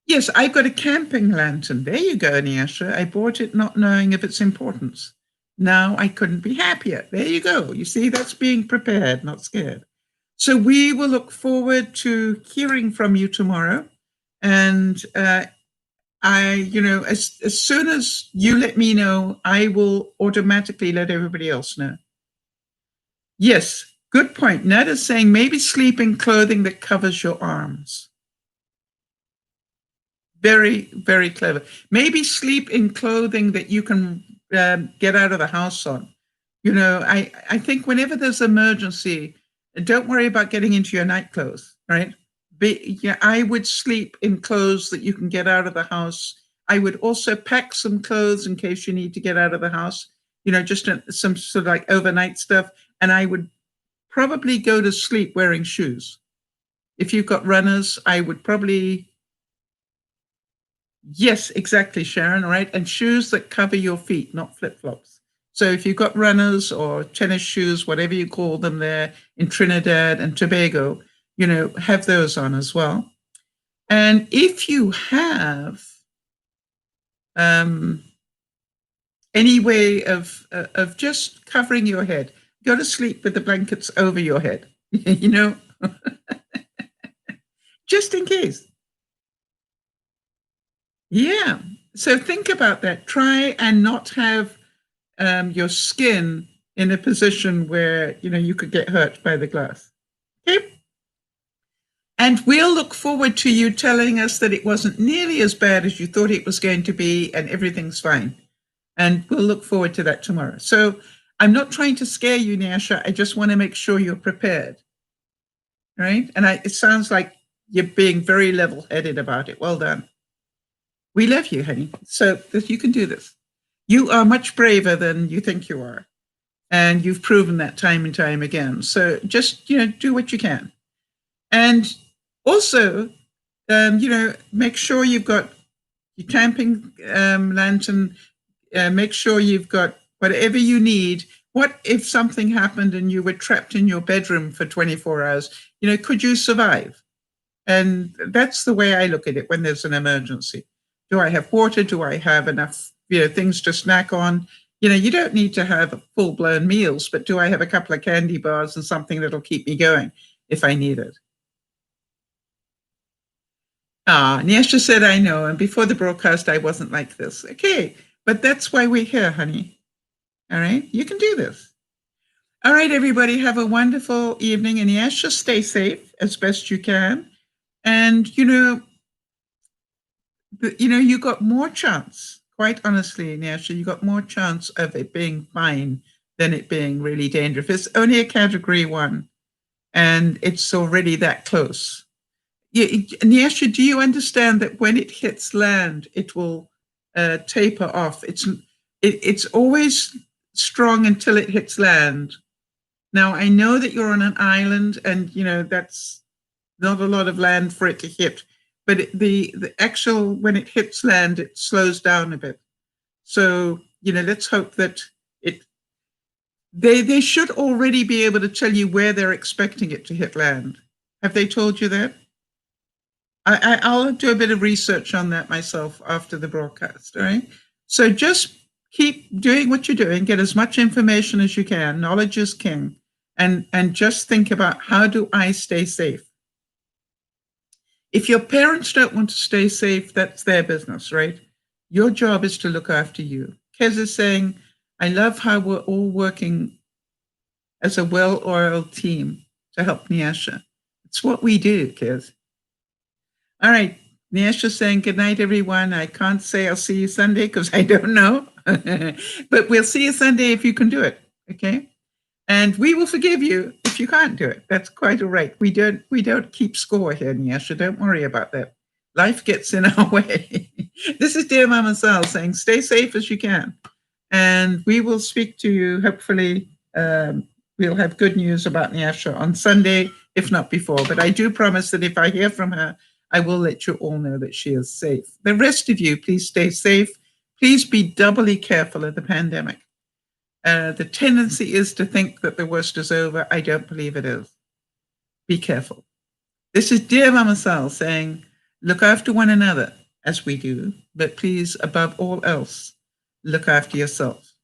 Yes, I've got a camping lantern. There you go, Nyasha. I bought it not knowing of its importance. Now I couldn't be happier. There you go. You see, that's being prepared, not scared. So we will look forward to hearing from you tomorrow. And as soon as you let me know, I will automatically let everybody else know. Yes, good point. Ned is saying maybe sleep in clothing that covers your arms. Very, very clever. Maybe sleep in clothing that you can get out of the house on. I think whenever there's emergency, don't worry about getting into your night clothes, right? I would sleep in clothes that you can get out of the house. I would also pack some clothes in case you need to get out of the house, just some sort of like overnight stuff. And I would probably go to sleep wearing shoes. If you've got runners, I would probably... Yes, exactly, Sharon, right? And shoes that cover your feet, not flip-flops. So if you've got runners or tennis shoes, whatever you call them there in Trinidad and Tobago, have those on as well. And if you have any way of just covering your head, go to sleep with the blankets over your head, just in case. Yeah. So think about that. Try and not have your skin in a position where, you could get hurt by the glass. Okay. And we'll look forward to you telling us that it wasn't nearly as bad as you thought it was going to be and everything's fine. And we'll look forward to that tomorrow. So I'm not trying to scare you, Nyasha. I just want to make sure you're prepared. Right? And it sounds like you're being very level-headed about it. Well done. We love you, honey, so that you can do this. You are much braver than you think you are. And you've proven that time and time again. So just, do what you can. And also, make sure you've got your camping lantern. Make sure you've got whatever you need. What if something happened and you were trapped in your bedroom for 24 hours? Could you survive? And that's the way I look at it when there's an emergency. Do I have water? Do I have enough, things to snack on? You don't need to have full-blown meals, but do I have a couple of candy bars and something that'll keep me going if I need it? Nyasha said, I know. And before the broadcast, I wasn't like this. Okay, but that's why we're here, honey. All right, you can do this. All right, everybody, have a wonderful evening. And yes, just stay safe as best you can. And, you got more chance, quite honestly, Nyasha, you got more chance of it being fine than it being really dangerous. It's only a category 1, and it's already that close. Nyasha, do you understand that when it hits land, it will taper off? It's always strong until it hits land. Now, I know that you're on an island and, that's not a lot of land for it to hit, but the actual, when it hits land, it slows down a bit. So, let's hope that they should already be able to tell you where they're expecting it to hit land. Have they told you that? I'll do a bit of research on that myself after the broadcast, all right? So just keep doing what you're doing, get as much information as you can. Knowledge is king. And just think about, how do I stay safe? If your parents don't want to stay safe, that's their business, right? Your job is to look after you. Kez is saying, I love how we're all working as a well-oiled team to help Nyasha. It's what we do, Kez. All right. Nyasha saying good night, everyone. I can't say I'll see you Sunday because I don't know. But we'll see you Sunday if you can do it. Okay. And we will forgive you if you can't do it. That's quite all right. We don't keep score here, Nyasha. Don't worry about that. Life gets in our way. This is DearMamaSal saying, stay safe as you can. And we will speak to you, hopefully. We'll have good news about Nyasha on Sunday, if not before. But I do promise that if I hear from her, I will let you all know that she is safe. The rest of you, please stay safe. Please be doubly careful of the pandemic. The tendency is to think that the worst is over. I don't believe it is. Be careful. This is DearMamaSal saying, look after one another as we do, but please, above all else, look after yourself.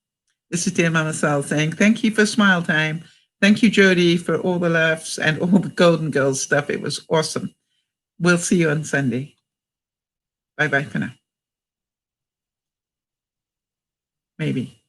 This is DearMamaSal saying, thank you for Smile Time. Thank you, Jody, for all the laughs and all the Golden Girls stuff. It was awesome. We'll see you on Sunday. Bye-bye for now. Maybe.